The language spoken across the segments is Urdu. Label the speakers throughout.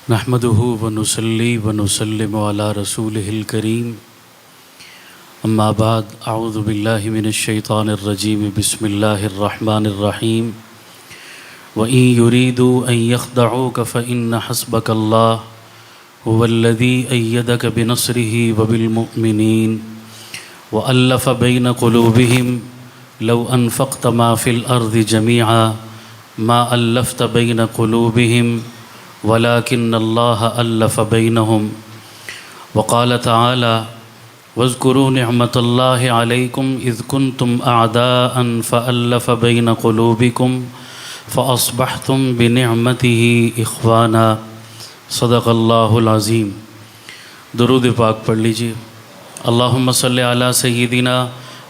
Speaker 1: نحمده ونصلي ونسلم على رسوله الكريم اما بعد اعوذ بالله من الشيطان الرجيم بسم الله الرحمن الرحيم وإن يريدوا أن يخدعوك فإن حسبك الله هو الذي أيدك بنصره وبالمؤمنين وألف بين قلوبهم لو أنفقت ما في الأرض جميعا ما ألفت بين قلوبهم ولكن الله ألف بينهم وقال تعالى واذكروا نعمة الله عليكم إذ كنتم أعداء فألف بين قلوبكم فأصبحتم بنعمته إخوانا صدق الله العظيم۔ درود پاک پڑھ لیجیے۔ اللہم صلی علی سیدنا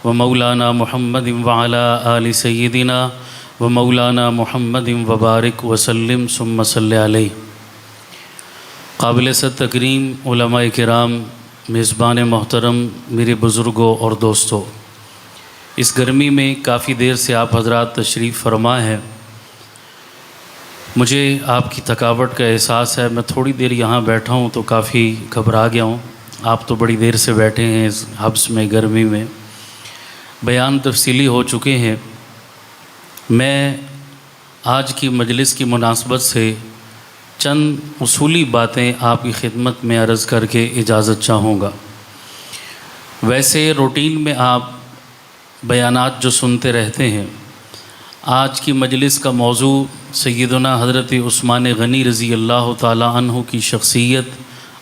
Speaker 1: و مولانا محمد وعلی آل سیدنا و مولانا محمد وبارک وسلم ثم صلی علیہ۔ قابل صد تکریم علماء کرام، میزبان محترم، میرے بزرگوں اور دوستوں، اس گرمی میں کافی دیر سے آپ حضرات تشریف فرما ہے۔ مجھے آپ کی تھکاوٹ کا احساس ہے۔ میں تھوڑی دیر یہاں بیٹھا ہوں تو کافی گھبرا گیا ہوں۔ آپ تو بڑی دیر سے بیٹھے ہیں اس حبس میں، گرمی میں، بیان تفصیلی ہو چکے ہیں۔ میں آج کی مجلس کی مناسبت سے چند اصولی باتیں آپ کی خدمت میں عرض کر کے اجازت چاہوں گا۔ ویسے روٹین میں آپ بیانات جو سنتے رہتے ہیں، آج کی مجلس کا موضوع سیدنا حضرت عثمان غنی رضی اللہ تعالی عنہ کی شخصیت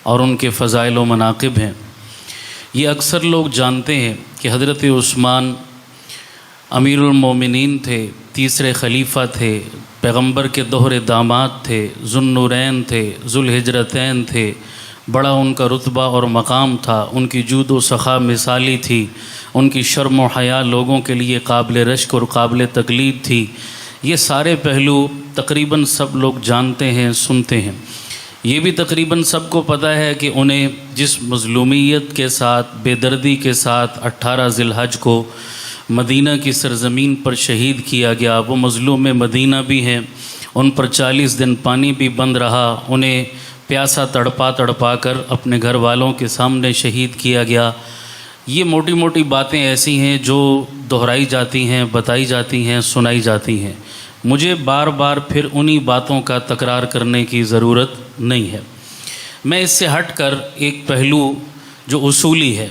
Speaker 1: اور ان کے فضائل و مناقب ہیں۔ یہ اکثر لوگ جانتے ہیں کہ حضرت عثمان امیر المومنین تھے، تیسرے خلیفہ تھے، پیغمبر کے دوہرے داماد تھے، ذو النورین تھے، ذو الہجرتین تھے، بڑا ان کا رتبہ اور مقام تھا، ان کی جود و سخا مثالی تھی، ان کی شرم و حیا لوگوں کے لیے قابل رشک اور قابل تقلید تھی۔ یہ سارے پہلو تقریباً سب لوگ جانتے ہیں، سنتے ہیں۔ یہ بھی تقریباً سب کو پتہ ہے کہ انہیں جس مظلومیت کے ساتھ، بے دردی کے ساتھ 18 ذی الحج کو مدینہ کی سرزمین پر شہید کیا گیا، وہ مظلوم مدینہ بھی ہیں۔ ان پر 40 دن پانی بھی بند رہا، انہیں پیاسا تڑپا کر اپنے گھر والوں کے سامنے شہید کیا گیا۔ یہ موٹی موٹی باتیں ایسی ہیں جو دہرائی جاتی ہیں، بتائی جاتی ہیں، سنائی جاتی ہیں۔ مجھے بار بار پھر انہی باتوں کا تکرار کرنے کی ضرورت نہیں ہے۔ میں اس سے ہٹ کر ایک پہلو جو اصولی ہے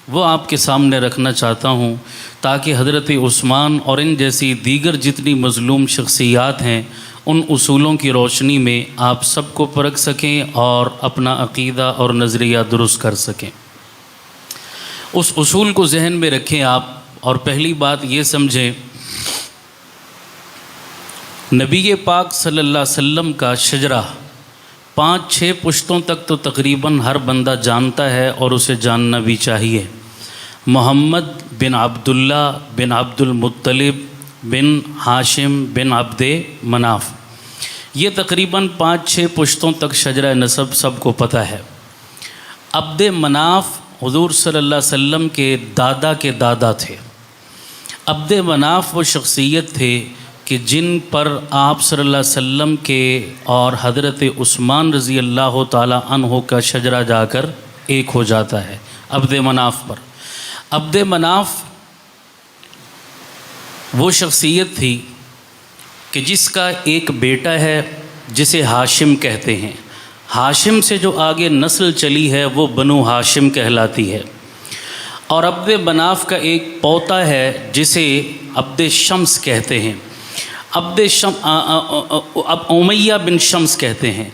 Speaker 1: وہ آپ کے سامنے رکھنا چاہتا ہوں، تاکہ حضرت عثمان اور ان جیسی دیگر جتنی مظلوم شخصیات ہیں، ان اصولوں کی روشنی میں آپ سب کو پرکھ سکیں اور اپنا عقیدہ اور نظریہ درست کر سکیں۔ اس اصول کو ذہن میں رکھیں آپ، اور پہلی بات یہ سمجھیں، نبی پاک صلی اللہ علیہ وسلم کا شجرہ 5-6 پشتوں تک تو تقریباً ہر بندہ جانتا ہے اور اسے جاننا بھی چاہیے۔ محمد بن عبداللہ بن عبد المطلب بن ہاشم بن عبد مناف، یہ تقریباً 5-6 پشتوں تک شجرہ نسب سب کو پتہ ہے۔ عبد مناف حضور صلی اللہ علیہ وسلم کے دادا کے دادا تھے۔ عبد مناف وہ شخصیت تھے کہ جن پر آپ صلی اللہ علیہ وسلم کے اور حضرت عثمان رضی اللہ تعالی عنہ کا شجرہ جا کر ایک ہو جاتا ہے، عبد مناف پر۔ عبد مناف وہ شخصیت تھی کہ جس کا ایک بیٹا ہے جسے ہاشم کہتے ہیں۔ ہاشم سے جو آگے نسل چلی ہے وہ بنو ہاشم کہلاتی ہے، اور عبد مناف کا ایک پوتا ہے جسے عبد شمس کہتے ہیں۔ امیہ بن شمس کہتے ہیں۔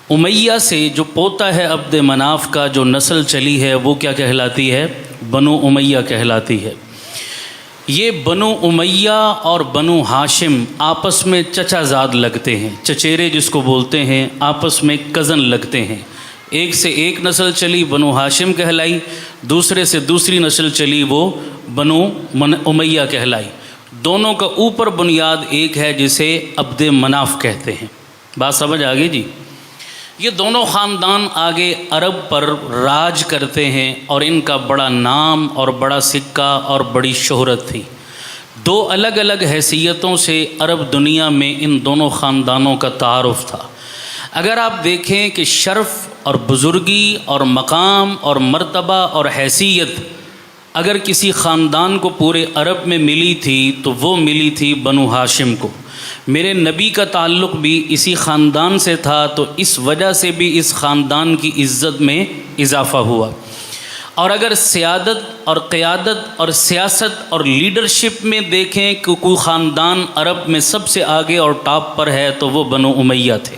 Speaker 1: امیہ سے جو پوتا ہے عبد مناف کا، جو نسل چلی ہے، وہ کیا کہلاتی ہے؟ بنو امیہ کہلاتی ہے۔ یہ بنو امیہ اور بنو ہاشم آپس میں چچا زاد لگتے ہیں، چچیرے جس کو بولتے ہیں، آپس میں کزن لگتے ہیں۔ ایک سے ایک نسل چلی، بنو ہاشم کہلائی، دوسرے سے دوسری نسل چلی، وہ بنو امیہ کہلائی۔ دونوں کا اوپر بنیاد ایک ہے جسے عبد مناف کہتے ہیں۔ بات سمجھ آ گئی جی؟ یہ دونوں خاندان آگے عرب پر راج کرتے ہیں، اور ان کا بڑا نام اور بڑا سکہ اور بڑی شہرت تھی۔ دو الگ الگ حیثیتوں سے عرب دنیا میں ان دونوں خاندانوں کا تعارف تھا۔ اگر آپ دیکھیں کہ شرف اور بزرگی اور مقام اور مرتبہ اور حیثیت اگر کسی خاندان کو پورے عرب میں ملی تھی تو وہ ملی تھی بنو ہاشم کو۔ میرے نبی کا تعلق بھی اسی خاندان سے تھا، تو اس وجہ سے بھی اس خاندان کی عزت میں اضافہ ہوا۔ اور اگر سیادت اور قیادت اور سیاست اور لیڈرشپ میں دیکھیں کہ کوئی خاندان عرب میں سب سے آگے اور ٹاپ پر ہے تو وہ بنو امیہ تھے۔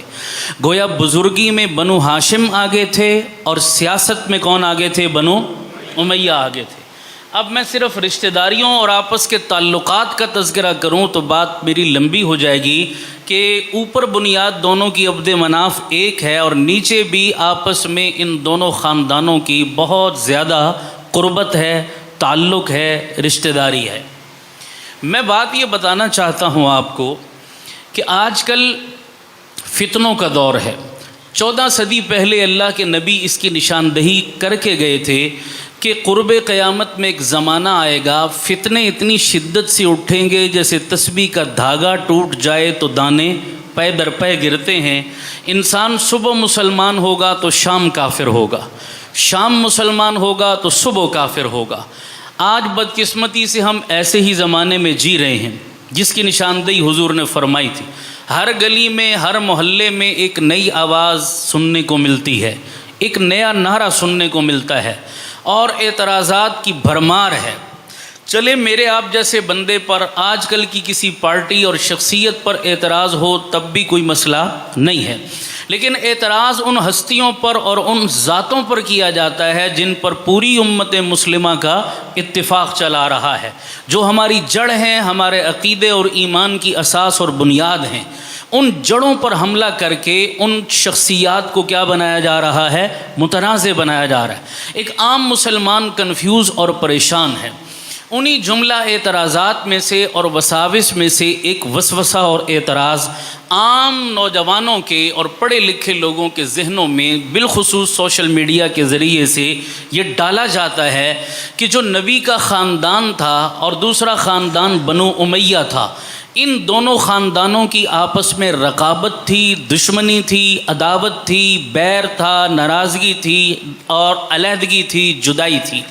Speaker 1: گویا بزرگی میں بنو ہاشم آگے تھے اور سیاست میں کون آگے تھے؟ بنو امیہ آگے تھے۔ اب میں صرف رشتہ داریوں اور آپس کے تعلقات کا تذکرہ کروں تو بات میری لمبی ہو جائے گی کہ اوپر بنیاد دونوں کی عبد مناف ایک ہے اور نیچے بھی آپس میں ان دونوں خاندانوں کی بہت زیادہ قربت ہے، تعلق ہے، رشتہ داری ہے۔ میں بات یہ بتانا چاہتا ہوں آپ کو کہ آج کل فتنوں کا دور ہے۔ 14 صدی پہلے اللہ کے نبی اس کی نشاندہی کر کے گئے تھے کہ قرب قیامت میں ایک زمانہ آئے گا، فتنے اتنی شدت سے اٹھیں گے جیسے تسبیح کا دھاگا ٹوٹ جائے تو دانے پے در پے گرتے ہیں۔ انسان صبح مسلمان ہوگا تو شام کافر ہوگا، شام مسلمان ہوگا تو صبح کافر ہوگا۔ آج بدقسمتی سے ہم ایسے ہی زمانے میں جی رہے ہیں جس کی نشاندہی حضور نے فرمائی تھی۔ ہر گلی میں، ہر محلے میں ایک نئی آواز سننے کو ملتی ہے، ایک نیا نعرہ سننے کو ملتا ہے اور اعتراضات کی بھرمار ہے۔ چلے میرے آپ جیسے بندے پر آج کل کی کسی پارٹی اور شخصیت پر اعتراض ہو تب بھی کوئی مسئلہ نہیں ہے، لیکن اعتراض ان ہستیوں پر اور ان ذاتوں پر کیا جاتا ہے جن پر پوری امت مسلمہ کا اتفاق چلا رہا ہے، جو ہماری جڑ ہیں، ہمارے عقیدے اور ایمان کی اساس اور بنیاد ہیں۔ ان جڑوں پر حملہ کر کے ان شخصیات کو کیا بنایا جا رہا ہے؟ متنازع بنایا جا رہا ہے۔ ایک عام مسلمان کنفیوز اور پریشان ہے۔ انہی جملہ اعتراضات میں سے اور وساوس میں سے ایک وسوسہ اور اعتراض عام نوجوانوں کے اور پڑھے لکھے لوگوں کے ذہنوں میں بالخصوص سوشل میڈیا کے ذریعے سے یہ ڈالا جاتا ہے کہ جو نبی کا خاندان تھا اور دوسرا خاندان بنو امیہ تھا، ان دونوں خاندانوں کی آپس میں رقابت تھی، دشمنی تھی، عداوت تھی، بیر تھا، ناراضگی تھی اور علیحدگی تھی، جدائی تھی۔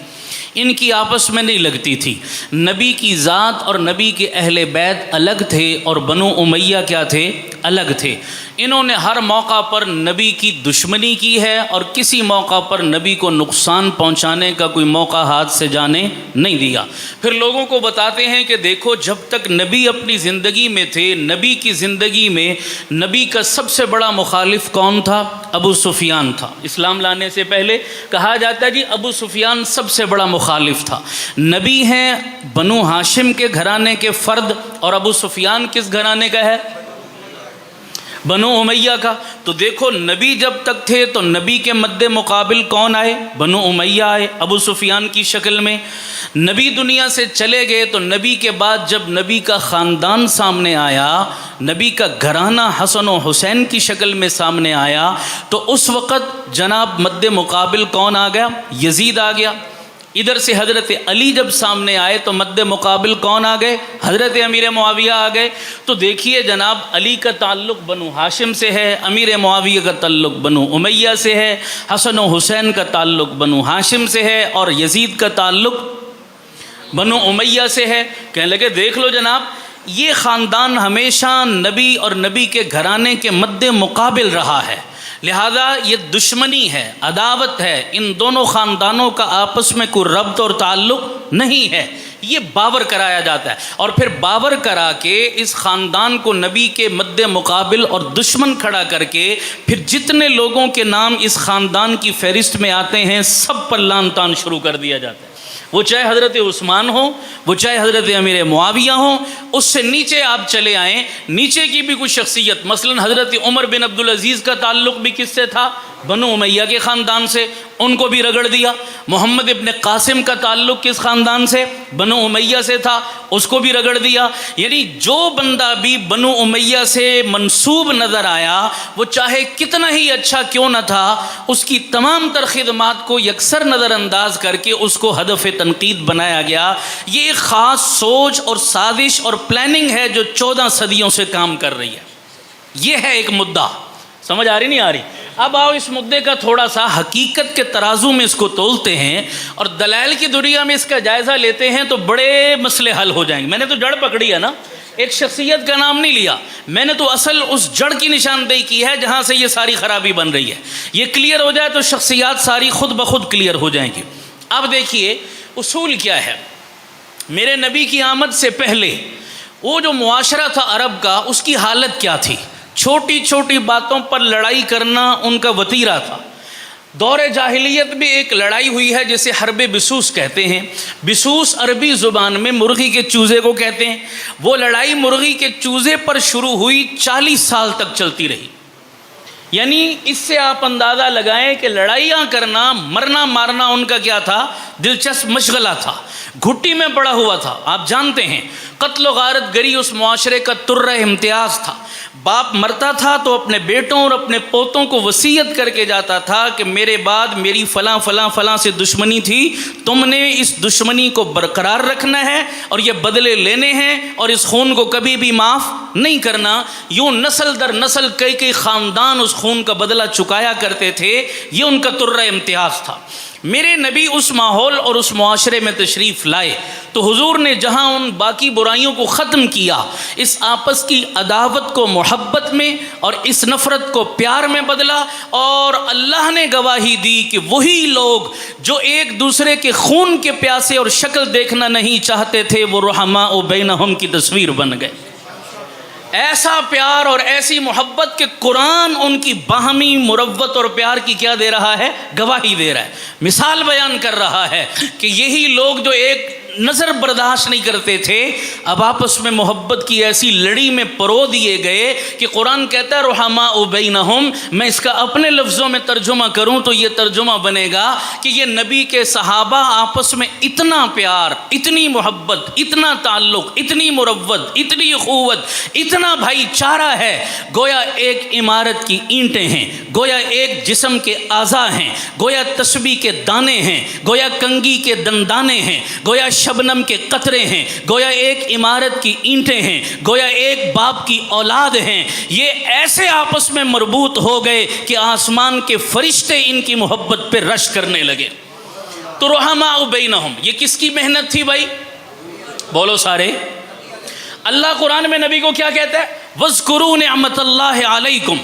Speaker 1: ان کی آپس میں نہیں لگتی تھی۔ نبی کی ذات اور نبی کے اہل بیت الگ تھے اور بنو امیہ کیا تھے؟ الگ تھے۔ انہوں نے ہر موقع پر نبی کی دشمنی کی ہے اور کسی موقع پر نبی کو نقصان پہنچانے کا کوئی موقع ہاتھ سے جانے نہیں دیا۔ پھر لوگوں کو بتاتے ہیں کہ دیکھو جب تک نبی اپنی زندگی میں تھے، نبی کی زندگی میں نبی کا سب سے بڑا مخالف کون تھا؟ ابو سفیان تھا۔ اسلام لانے سے پہلے کہا جاتا ہے جی ابو سفیان سب سے بڑا مخالف تھا۔ نبی ہیں بنو ہاشم کے گھرانے کے فرد اور ابو سفیان کس گھرانے کا ہے؟ بنو امیہ کا۔ تو دیکھو نبی جب تک تھے تو نبی کے مد مقابل کون آئے؟ بنو امیہ آئے ابو سفیان کی شکل میں۔ نبی دنیا سے چلے گئے تو نبی کے بعد جب نبی کا خاندان سامنے آیا، نبی کا گھرانہ حسن و حسین کی شکل میں سامنے آیا، تو اس وقت جناب مد مقابل کون آ گیا؟ یزید آ گیا۔ ادھر سے حضرت علی جب سامنے آئے تو مد مقابل کون آ گئے؟ حضرت امیر معاویہ آ گئے۔ تو دیکھیے جناب علی کا تعلق بنو ہاشم سے ہے، امیر معاویہ کا تعلق بنو امیہ سے ہے، حسن و حسین کا تعلق بنو ہاشم سے ہے اور یزید کا تعلق بنو امیہ سے ہے۔ کہنے لگے دیکھ لو جناب، یہ خاندان ہمیشہ نبی اور نبی کے گھرانے کے مد مقابل رہا ہے، لہذا یہ دشمنی ہے، عداوت ہے، ان دونوں خاندانوں کا آپس میں کوئی ربط اور تعلق نہیں ہے۔ یہ باور کرایا جاتا ہے اور پھر باور کرا کے اس خاندان کو نبی کے مد مقابل اور دشمن کھڑا کر کے پھر جتنے لوگوں کے نام اس خاندان کی فہرست میں آتے ہیں سب پر لعن طعن شروع کر دیا جاتا ہے، وہ چاہے حضرت عثمان ہو، وہ چاہے حضرت امیر معاویہ ہوں، اس سے نیچے آپ چلے آئیں، نیچے کی بھی کوئی شخصیت، مثلا حضرت عمر بن عبدالعزیز کا تعلق بھی کس سے تھا؟ بنو امیہ کے خاندان سے، ان کو بھی رگڑ دیا۔ محمد ابن قاسم کا تعلق کس خاندان سے؟ بنو امیہ سے تھا، اس کو بھی رگڑ دیا۔ یعنی جو بندہ بھی بنو امیہ سے منسوب نظر آیا، وہ چاہے کتنا ہی اچھا کیوں نہ تھا، اس کی تمام تر خدمات کو یکسر نظر انداز کر کے اس کو ہدف تنقید بنایا گیا۔ یہ ایک خاص سوچ اور سازش اور پلاننگ ہے جو 14 صدیوں سے کام کر رہی ہے۔ یہ ہے ایک مدعا سمجھ آ رہی نہیں آ رہی؟ اب آؤ اس مدعے کا تھوڑا سا حقیقت کے ترازو میں اس کو تولتے ہیں اور دلائل کی دنیا میں اس کا جائزہ لیتے ہیں تو بڑے مسئلے حل ہو جائیں گے۔ میں نے تو جڑ پکڑی ہے نا، ایک شخصیت کا نام نہیں لیا، میں نے تو اصل اس جڑ کی نشاندہی کی ہے جہاں سے یہ ساری خرابی بن رہی ہے۔ یہ کلیئر ہو جائے تو شخصیات ساری خود بخود کلیئر ہو جائیں گی۔ اب دیکھیے اصول کیا ہے۔ میرے نبی کی آمد سے پہلے وہ جو معاشرہ تھا عرب کا، اس کی حالت کیا تھی؟ چھوٹی چھوٹی باتوں پر لڑائی کرنا ان کا وتیرہ تھا۔ دور جاہلیت میں ایک لڑائی ہوئی ہے جسے حرب بسوس کہتے ہیں۔ بسوس عربی زبان میں مرغی کے چوزے کو کہتے ہیں۔ وہ لڑائی مرغی کے چوزے پر شروع ہوئی، 40 سال تک چلتی رہی۔ یعنی اس سے آپ اندازہ لگائیں کہ لڑائیاں کرنا، مرنا مارنا ان کا کیا تھا؟ دلچسپ مشغلہ تھا، گھٹی میں پڑا ہوا تھا۔ آپ جانتے ہیں قتل و غارت گری اس معاشرے کا ترہ امتیاز تھا۔ باپ مرتا تھا تو اپنے بیٹوں اور اپنے پوتوں کو وصیت کر کے جاتا تھا کہ میرے بعد میری فلاں فلاں فلاں سے دشمنی تھی، تم نے اس دشمنی کو برقرار رکھنا ہے اور یہ بدلے لینے ہیں اور اس خون کو کبھی بھی معاف نہیں کرنا۔ یوں نسل در نسل کئی خاندان اس خون کا بدلہ چکایا کرتے تھے۔ یہ ان کا ترہ امتیاز تھا۔ میرے نبی اس ماحول اور اس معاشرے میں تشریف لائے تو حضور نے جہاں ان باقی برائیوں کو ختم کیا، اس آپس کی عداوت کو محبت میں اور اس نفرت کو پیار میں بدلا، اور اللہ نے گواہی دی کہ وہی لوگ جو ایک دوسرے کے خون کے پیاسے اور شکل دیکھنا نہیں چاہتے تھے، وہ رحماء بینہم کی تصویر بن گئے۔ ایسا پیار اور ایسی محبت کہ قرآن ان کی باہمی مروت اور پیار کی کیا دے رہا ہے؟ گواہی دے رہا ہے، مثال بیان کر رہا ہے کہ یہی لوگ جو ایک نظر برداشت نہیں کرتے تھے، اب آپس میں محبت کی ایسی لڑی میں پرو دیے گئے کہ قرآن کہتا ہے رحماء بینہم۔ میں اس کا اپنے لفظوں میں ترجمہ کروں تو یہ ترجمہ بنے گا کہ یہ نبی کے صحابہ آپس میں اتنا پیار، اتنی محبت، اتنا تعلق، اتنی مروت، اتنی اخوت، اتنا بھائی چارہ ہے، گویا ایک عمارت کی اینٹیں ہیں، گویا ایک جسم کے اعضاء ہیں، گویا تسبیح کے دانے ہیں، گویا کنگھی کے دندانے ہیں، گویا شبنم کے قطرے ہیں، گویا ایک عمارت کی اینٹیں ہیں، گویا ایک باپ کی اولاد ہیں۔ یہ ایسے آپس میں مربوط ہو گئے کہ آسمان کے فرشتے ان کی محبت پہ رش کرنے لگے۔ تو رحماء بینہم، یہ کس کی محنت تھی بھائی؟ بولو سارے۔ اللہ قرآن میں نبی کو کیا کہتا ہے؟ وَاذْكُرُوا نِعْمَةَ اللَّهِ عَلَيْكُمْ،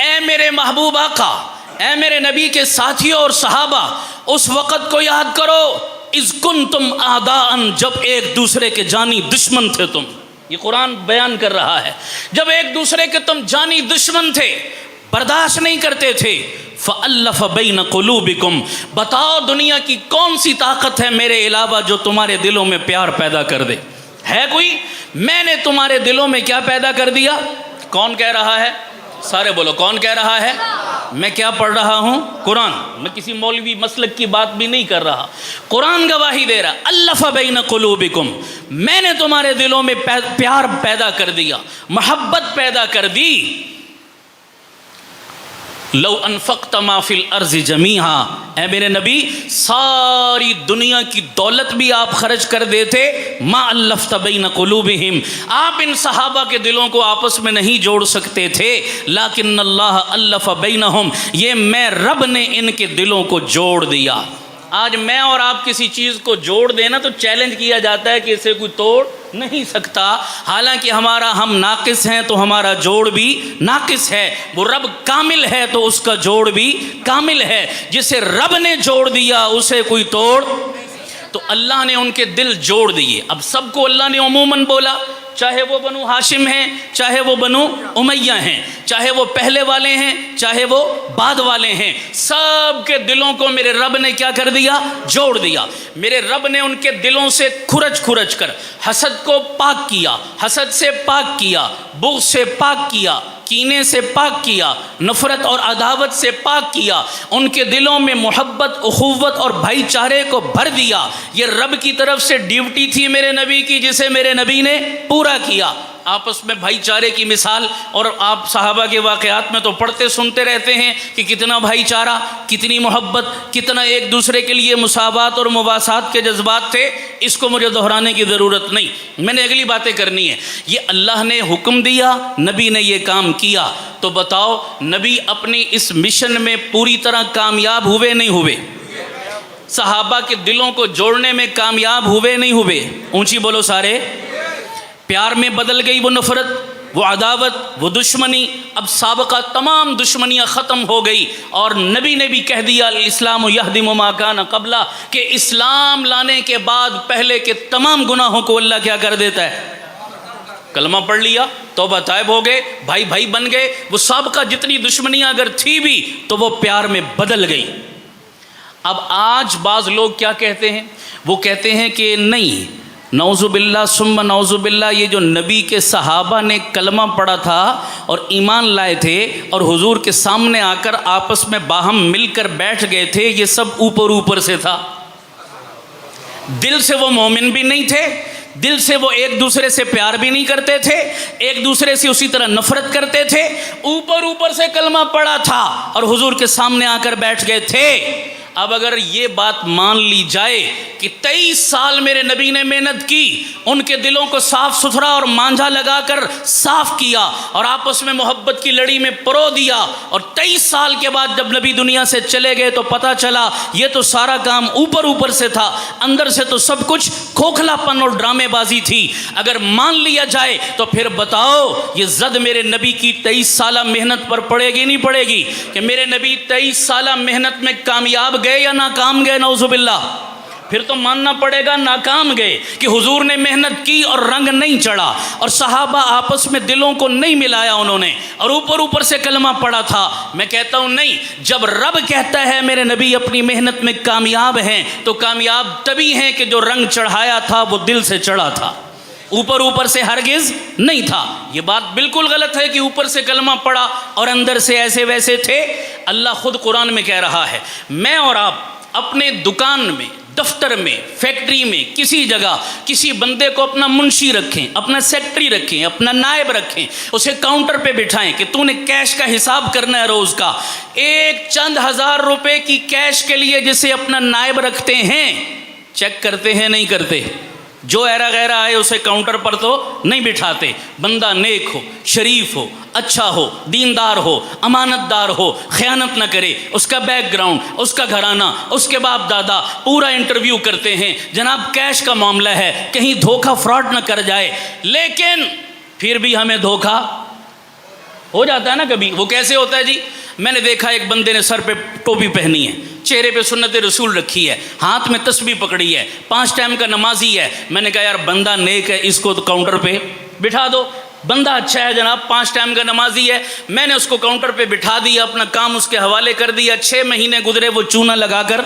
Speaker 1: اے میرے محبوب آقا، اے میرے نبی کے ساتھیوں اور صحابہ، اس وقت کو یاد کرو اذ کنتم اعداء، جب ایک دوسرے کے جانی دشمن تھے تم۔ یہ قرآن بیان کر رہا ہے، جب ایک دوسرے کے تم جانی دشمن تھے، برداشت نہیں کرتے تھے، فَأَلَّفَ بَيْنَ قُلُوبِكُمْ، بتاؤ دنیا کی کون سی طاقت ہے میرے علاوہ جو تمہارے دلوں میں پیار پیدا کر دے؟ ہے کوئی؟ میں نے تمہارے دلوں میں کیا پیدا کر دیا؟ کون کہہ رہا ہے؟ سارے بولو، کون کہہ رہا ہے؟ میں کیا پڑھ رہا ہوں؟ قرآن۔ میں کسی مولوی مسلک کی بات بھی نہیں کر رہا، قرآن گواہی دے رہا۔ الف بین قلوبکم، میں نے تمہارے دلوں میں پیار پیدا کر دیا، محبت پیدا کر دی۔ لو انفقت ما فی الارض جمیعا، اے میرے نبی ساری دنیا کی دولت بھی آپ خرچ کر دیتے، ما الفت بین قلوبہم، آپ ان صحابہ کے دلوں کو آپس میں نہیں جوڑ سکتے تھے، لیکن اللہ الف بینہم، یہ میں رب نے ان کے دلوں کو جوڑ دیا۔ آج میں اور آپ کسی چیز کو جوڑ دینا تو چیلنج کیا جاتا ہے کہ اسے کوئی توڑ نہیں سکتا، حالانکہ ہم ناقص ہیں تو ہمارا جوڑ بھی ناقص ہے، وہ رب کامل ہے تو اس کا جوڑ بھی کامل ہے، جسے رب نے جوڑ دیا اسے کوئی توڑ۔ تو اللہ نے ان کے دل جوڑ دیے۔ اب سب کو اللہ نے عموماً بولا، چاہے وہ بنو ہاشم ہیں، چاہے وہ بنو امیہ ہیں، چاہے وہ پہلے والے ہیں، چاہے وہ بعد والے ہیں، سب کے دلوں کو میرے رب نے کیا کر دیا؟ جوڑ دیا۔ میرے رب نے ان کے دلوں سے کھرچ کر حسد کو پاک کیا، حسد سے پاک کیا، بغض سے پاک کیا، کینے سے پاک کیا، نفرت اور عداوت سے پاک کیا، ان کے دلوں میں محبت، اخوت اور بھائی چارے کو بھر دیا۔ یہ رب کی طرف سے ڈیوٹی تھی میرے نبی کی، جسے میرے نبی نے پورا کیا۔ آپس میں بھائی چارے کی مثال، اور آپ صحابہ کے واقعات میں تو پڑھتے سنتے رہتے ہیں کہ کتنا بھائی چارہ، کتنی محبت، کتنا ایک دوسرے کے لیے مساوات اور مواسات کے جذبات تھے۔ اس کو مجھے دہرانے کی ضرورت نہیں، میں نے اگلی باتیں کرنی ہے۔ یہ اللہ نے حکم دیا، نبی نے یہ کام کیا، تو بتاؤ نبی اپنی اس مشن میں پوری طرح کامیاب ہوئے نہیں ہوئے؟ صحابہ کے دلوں کو جوڑنے میں کامیاب ہوئے نہیں ہوئے؟ اونچی بولو سارے۔ پیار میں بدل گئی وہ نفرت، وہ عداوت، وہ دشمنی، اب سابقہ تمام دشمنیاں ختم ہو گئی، اور نبی نے بھی کہہ دیا الاسلام یہدم ما کان قبلہ، کہ اسلام لانے کے بعد پہلے کے تمام گناہوں کو اللہ کیا کر دیتا ہے؟ کلمہ پڑھ لیا، توبہ طائب ہو گئے، بھائی بھائی بن گئے، وہ سابقہ جتنی دشمنیاں اگر تھی بھی تو وہ پیار میں بدل گئی۔ اب آج بعض لوگ کیا کہتے ہیں؟ وہ کہتے ہیں کہ نہیں، نعوذ باللہ ثم نعوذ باللہ، یہ جو نبی کے صحابہ نے کلمہ پڑھا تھا اور ایمان لائے تھے اور حضور کے سامنے آ کر آپس میں باہم مل کر بیٹھ گئے تھے، یہ سب اوپر اوپر سے تھا، دل سے وہ مومن بھی نہیں تھے، دل سے وہ ایک دوسرے سے پیار بھی نہیں کرتے تھے، ایک دوسرے سے اسی طرح نفرت کرتے تھے، اوپر اوپر سے کلمہ پڑھا تھا اور حضور کے سامنے آ کر بیٹھ گئے تھے۔ اب اگر یہ بات مان لی جائے کہ 23 سال میرے نبی نے محنت کی، ان کے دلوں کو صاف ستھرا اور مانجھا لگا کر صاف کیا اور آپس میں محبت کی لڑی میں پرو دیا، اور 23 سال کے بعد جب نبی دنیا سے چلے گئے تو پتہ چلا یہ تو سارا کام اوپر اوپر سے تھا، اندر سے تو سب کچھ کھوکھلا پن اور ڈرامے بازی تھی۔ اگر مان لیا جائے تو پھر بتاؤ یہ زد میرے نبی کی 23 سالہ محنت پر پڑے گی نہیں پڑے گی؟ کہ میرے نبی 23 سالہ محنت میں کامیاب گئے یا ناکام گئے؟ نعوذ باللہ۔ پھر تو ماننا پڑے گا ناکام گئے، کہ حضور نے محنت کی اور رنگ نہیں چڑھا، اور صحابہ آپس میں دلوں کو نہیں ملایا انہوں نے، اور اوپر اوپر سے کلمہ پڑھا تھا۔ میں کہتا ہوں نہیں، جب رب کہتا ہے میرے نبی اپنی محنت میں کامیاب ہیں، تو کامیاب تبھی ہیں کہ جو رنگ چڑھایا تھا وہ دل سے چڑھا تھا، اوپر اوپر سے ہرگز نہیں تھا۔ یہ بات بالکل غلط ہے کہ اوپر سے کلمہ پڑھا اور اندر سے ایسے ویسے تھے۔ اللہ خود قرآن میں کہہ رہا ہے، میں اور آپ اپنے دکان میں، دفتر میں، فیکٹری میں، کسی جگہ کسی بندے کو اپنا منشی رکھیں، اپنا سیکٹری رکھیں، اپنا نائب رکھیں، اسے کاؤنٹر پہ بٹھائیں کہ تو نے کیش کا حساب کرنا ہے روز کا، ایک چند ہزار روپے کی کیش کے لیے جسے اپنا نائب رکھتے ہیں، چیک کرتے ہیں نہیں کرتے؟ جو ایرا غیرہ آئے اسے کاؤنٹر پر تو نہیں بٹھاتے۔ بندہ نیک ہو، شریف ہو، اچھا ہو، دیندار ہو، امانت دار ہو، خیانت نہ کرے، اس کا بیک گراؤنڈ، اس کا گھرانہ، اس کے باپ دادا، پورا انٹرویو کرتے ہیں، جناب کیش کا معاملہ ہے، کہیں دھوکہ فراڈ نہ کر جائے۔ لیکن پھر بھی ہمیں دھوکہ ہو جاتا ہے نا کبھی۔ وہ کیسے ہوتا ہے جی؟ میں نے دیکھا ایک بندے نے سر پہ ٹوپی پہنی ہے، چہرے پہ سنت رسول رکھی ہے، ہاتھ میں تسبیح پکڑی ہے، 5 ٹائم کا نمازی ہے۔ میں نے کہا یار بندہ نیک ہے، اس کو تو کاؤنٹر پہ بٹھا دو، بندہ اچھا ہے جناب، 5 ٹائم کا نمازی ہے۔ میں نے اس کو کاؤنٹر پہ بٹھا دیا، اپنا کام اس کے حوالے کر دیا، 6 مہینے گزرے، وہ چونا لگا کر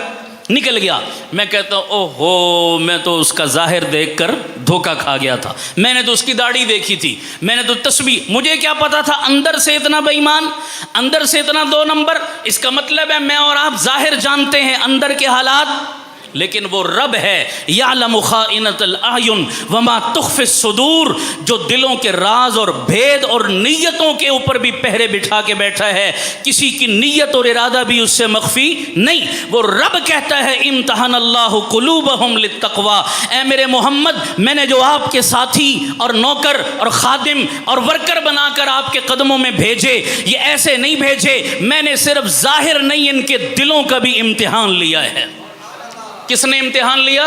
Speaker 1: نکل گیا۔ میں کہتا ہوں او ہو، میں تو اس کا ظاہر دیکھ کر دھوکہ کھا گیا تھا، میں نے تو اس کی داڑھی دیکھی تھی، میں نے تو تسبیح، مجھے کیا پتا تھا اندر سے اتنا بے ایمان، اندر سے اتنا 2 نمبر۔ اس کا مطلب ہے میں اور آپ ظاہر جانتے ہیں اندر کے حالات، لیکن وہ رب ہے یعلم خائنۃ الاعین وما تخفی الصدور، جو دلوں کے راز اور بھید اور نیتوں کے اوپر بھی پہرے بٹھا کے بیٹھا ہے، کسی کی نیت اور ارادہ بھی اس سے مخفی نہیں۔ وہ رب کہتا ہے امتحن اللہ قلوبہم للتقوی، اے میرے محمد میں نے جو آپ کے ساتھی اور نوکر اور خادم اور ورکر بنا کر آپ کے قدموں میں بھیجے، یہ ایسے نہیں بھیجے، میں نے صرف ظاہر نہیں ان کے دلوں کا بھی امتحان لیا ہے۔ کس نے امتحان لیا؟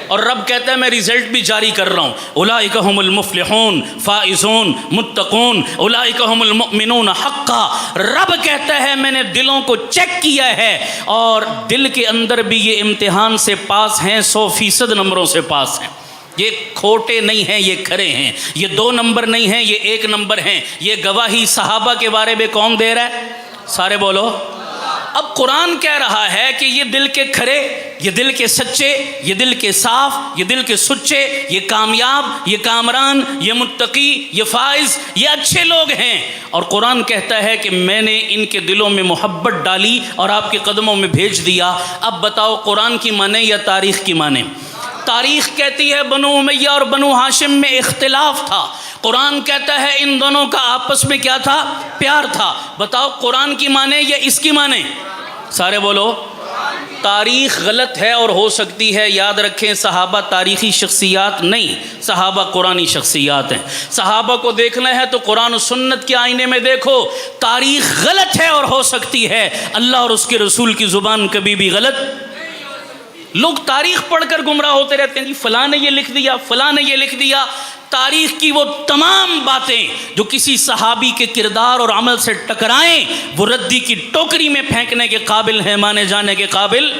Speaker 1: اور رب کہتا ہے میں رزلٹ بھی جاری کر رہا ہوں، اولئک هم المفلحون فائزون متقون اولئک هم المؤمنون حقا۔ رب کہتا ہے میں نے دلوں کو چیک کیا ہے، اور دل کے اندر بھی یہ امتحان سے پاس ہیں، 100% نمبروں سے پاس ہیں۔ یہ کھوٹے نہیں ہیں، یہ کھرے ہیں، یہ 2 نمبر نہیں ہیں، یہ 1 نمبر ہیں۔ یہ گواہی صحابہ کے بارے میں کون دے رہا ہے؟ سارے بولو۔ اب قرآن کہہ رہا ہے کہ یہ دل کے کھرے، یہ دل کے سچے، یہ دل کے صاف، یہ دل کے سچے، یہ کامیاب، یہ کامران، یہ متقی، یہ فائز، یہ اچھے لوگ ہیں۔ اور قرآن کہتا ہے کہ میں نے ان کے دلوں میں محبت ڈالی اور آپ کے قدموں میں بھیج دیا۔ اب بتاؤ قرآن کی مانے یا تاریخ کی مانے؟ تاریخ کہتی ہے بنو امیہ اور بنو ہاشم میں اختلاف تھا، قرآن کہتا ہے ان دونوں کا آپس میں کیا تھا؟ پیار تھا۔ بتاؤ قرآن کی مانے یا اس کی مانے؟ سارے بولو۔ تاریخ غلط ہے اور ہو سکتی ہے، یاد رکھیں صحابہ تاریخی شخصیات نہیں، صحابہ قرآنی شخصیات ہیں۔ صحابہ کو دیکھنا ہے تو قرآن و سنت کے آئینے میں دیکھو۔ تاریخ غلط ہے اور ہو سکتی ہے، اللہ اور اس کے رسول کی زبان کبھی بھی غلط۔ لوگ تاریخ پڑھ کر گمراہ ہوتے رہتے ہیں، جی فلاں نے یہ لکھ دیا، فلاں نے یہ لکھ دیا۔ تاریخ کی وہ تمام باتیں جو کسی صحابی کے کردار اور عمل سے ٹکرائیں وہ ردی کی ٹوکری میں پھینکنے کے قابل ہیں، مانے جانے کے قابل۔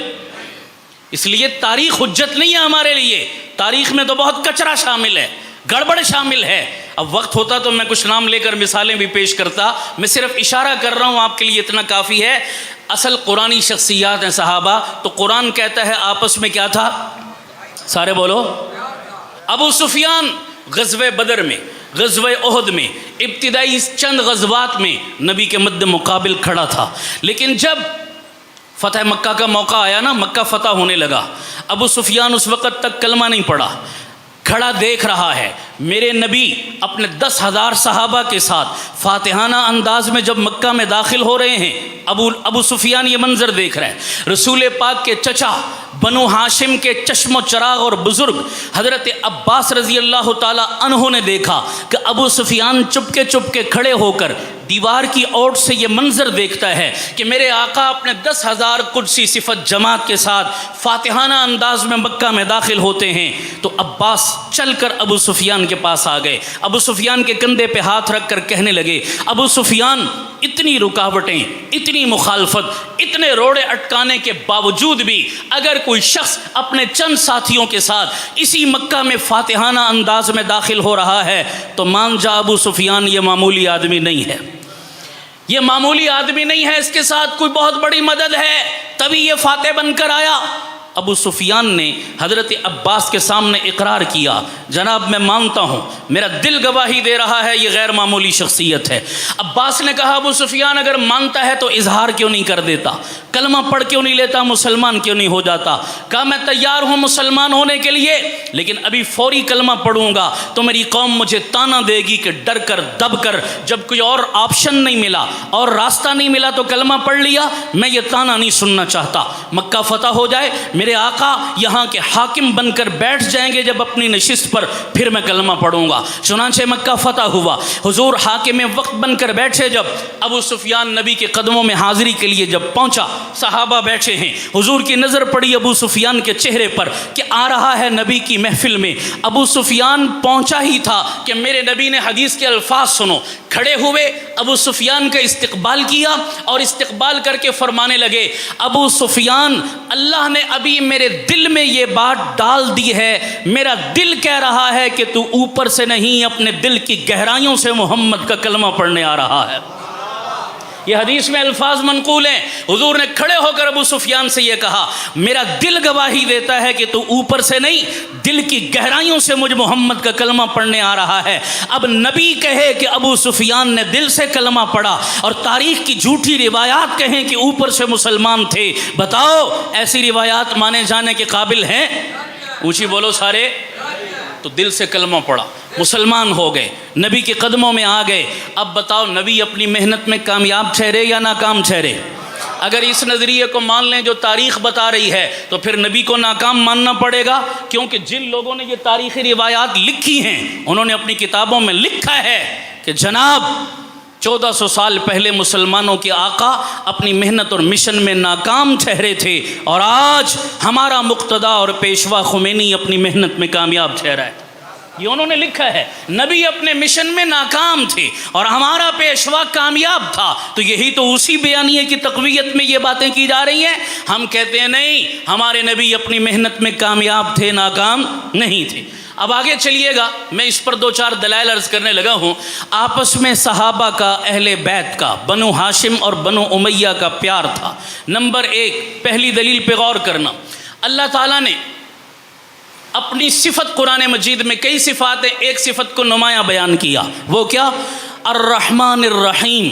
Speaker 1: اس لیے تاریخ حجت نہیں ہے ہمارے لیے، تاریخ میں تو بہت کچرا شامل ہے، گڑبڑ شامل ہے۔ اب وقت ہوتا تو میں کچھ نام لے کر مثالیں بھی پیش کرتا، میں صرف اشارہ کر رہا ہوں، آپ کے لیے اتنا کافی ہے۔ اصل قرآنی شخصیات ہیں صحابہ، تو قرآن کہتا ہے آپس میں کیا تھا؟ سارے بولو۔ ابو سفیان غزوہ بدر میں، غزوہ احد میں، ابتدائی چند غزوات میں نبی کے مد مقابل کھڑا تھا، لیکن جب فتح مکہ کا موقع آیا نا، مکہ فتح ہونے لگا، ابو سفیان اس وقت تک کلمہ نہیں پڑھا، کھڑا دیکھ رہا ہے میرے نبی اپنے 10,000 صحابہ کے ساتھ فاتحانہ انداز میں جب مکہ میں داخل ہو رہے ہیں۔ ابو سفیان یہ منظر دیکھ رہے ہیں۔ رسول پاک کے چچا بنو ہاشم کے چشم و چراغ اور بزرگ حضرت عباس رضی اللہ تعالیٰ عنہ نے دیکھا کہ ابو سفیان چپ کے کھڑے ہو کر دیوار کی اوٹ سے یہ منظر دیکھتا ہے کہ میرے آقا اپنے 10,000 قدسی صفت جماعت کے ساتھ فاتحانہ انداز میں مکہ میں داخل ہوتے ہیں۔ تو عباس چل کر ابو سفیان کے پاس آ گئے، ابو سفیان کے کندھے پہ ہاتھ رکھ کر کہنے لگے، ابو سفیان اتنی رکاوٹیں، اتنی مخالفت، اتنے روڑے اٹکانے کے باوجود بھی اگر کوئی شخص اپنے چند ساتھیوں کے ساتھ اسی مکہ میں فاتحانہ انداز میں داخل ہو رہا ہے تو مان جا ابو سفیان یہ معمولی آدمی نہیں ہے، یہ معمولی آدمی نہیں ہے، اس کے ساتھ کوئی بہت بڑی مدد ہے، تبھی یہ فاتح بن کر آیا۔ ابو سفیان نے حضرت عباس کے سامنے اقرار کیا، جناب میں مانتا ہوں، میرا دل گواہی دے رہا ہے یہ غیر معمولی شخصیت ہے۔ عباس نے کہا ابو سفیان اگر مانتا ہے تو اظہار کیوں نہیں کر دیتا، کلمہ پڑھ کیوں نہیں لیتا، مسلمان کیوں نہیں ہو جاتا؟ کہا میں تیار ہوں مسلمان ہونے کے لیے، لیکن ابھی فوری کلمہ پڑھوں گا تو میری قوم مجھے تانا دے گی کہ ڈر کر دب کر جب کوئی اور آپشن نہیں ملا اور راستہ نہیں ملا تو کلمہ پڑھ لیا، میں یہ تانا نہیں سننا چاہتا۔ مکہ فتح ہو جائے، میرے آقا یہاں کے حاکم بن کر بیٹھ جائیں گے جب اپنی نشست پر، پھر میں کلمہ پڑھوں گا۔ چنانچہ مکہ فتح ہوا، حضور حاکم وقت بن کر بیٹھے، جب ابو سفیان نبی کے قدموں میں حاضری کے لیے جب پہنچا، صحابہ بیٹھے ہیں، حضور کی نظر پڑی ابو سفیان کے چہرے پر کہ آ رہا ہے نبی کی محفل میں۔ ابو سفیان پہنچا ہی تھا کہ میرے نبی نے حدیث کے الفاظ سنو، کھڑے ہوئے ابو سفیان کا استقبال کیا اور استقبال کر کے فرمانے لگے، ابو سفیان اللہ نے ابھی میرے دل میں یہ بات ڈال دی ہے، میرا دل کہہ رہا ہے کہ تو اوپر سے نہیں اپنے دل کی گہرائیوں سے محمد کا کلمہ پڑھنے آ رہا ہے۔ یہ حدیث میں الفاظ منقول ہیں، حضور نے کھڑے ہو کر ابو سفیان سے یہ کہا، میرا دل گواہی دیتا ہے کہ تو اوپر سے نہیں دل کی گہرائیوں سے مجھ محمد کا کلمہ پڑھنے آ رہا ہے۔ اب نبی کہے کہ ابو سفیان نے دل سے کلمہ پڑھا اور تاریخ کی جھوٹی روایات کہیں کہ اوپر سے مسلمان تھے، بتاؤ ایسی روایات مانے جانے کے قابل ہیں؟ اونچی بولو سارے۔ تو دل سے کلمہ پڑھا، مسلمان ہو گئے، نبی کے قدموں میں آ گئے۔ اب بتاؤ نبی اپنی محنت میں کامیاب ٹھہرے یا ناکام ٹھہرے؟ اگر اس نظریے کو مان لیں جو تاریخ بتا رہی ہے تو پھر نبی کو ناکام ماننا پڑے گا، کیونکہ جن لوگوں نے یہ تاریخی روایات لکھی ہیں انہوں نے اپنی کتابوں میں لکھا ہے کہ جناب 1400 سال پہلے مسلمانوں کے آقا اپنی محنت اور مشن میں ناکام ٹھہرے تھے، اور آج ہمارا مقتدی اور پیشوا خمینی اپنی محنت میں کامیاب ٹھہرا ہے۔ یہ انہوں نے لکھا ہے، نبی اپنے مشن میں ناکام تھے اور ہمارا پیشوا کامیاب تھا۔ تو یہی تو اسی بیانیے کی تقویت میں یہ باتیں کی جا رہی ہیں۔ ہم کہتے ہیں نہیں، ہمارے نبی اپنی محنت میں کامیاب تھے، ناکام نہیں تھے۔ اب آگے چلیے گا، میں اس پر 2-4 دلائل عرض کرنے لگا ہوں۔ آپس میں صحابہ کا، اہل بیت کا، بنو ہاشم اور بنو امیہ کا پیار تھا۔ نمبر 1، پہلی دلیل پہ غور کرنا، اللہ تعالیٰ نے اپنی صفت قرآن مجید میں کئی صفات ہیں، ایک صفت کو نمایاں بیان کیا، وہ کیا؟ الرحمن الرحیم۔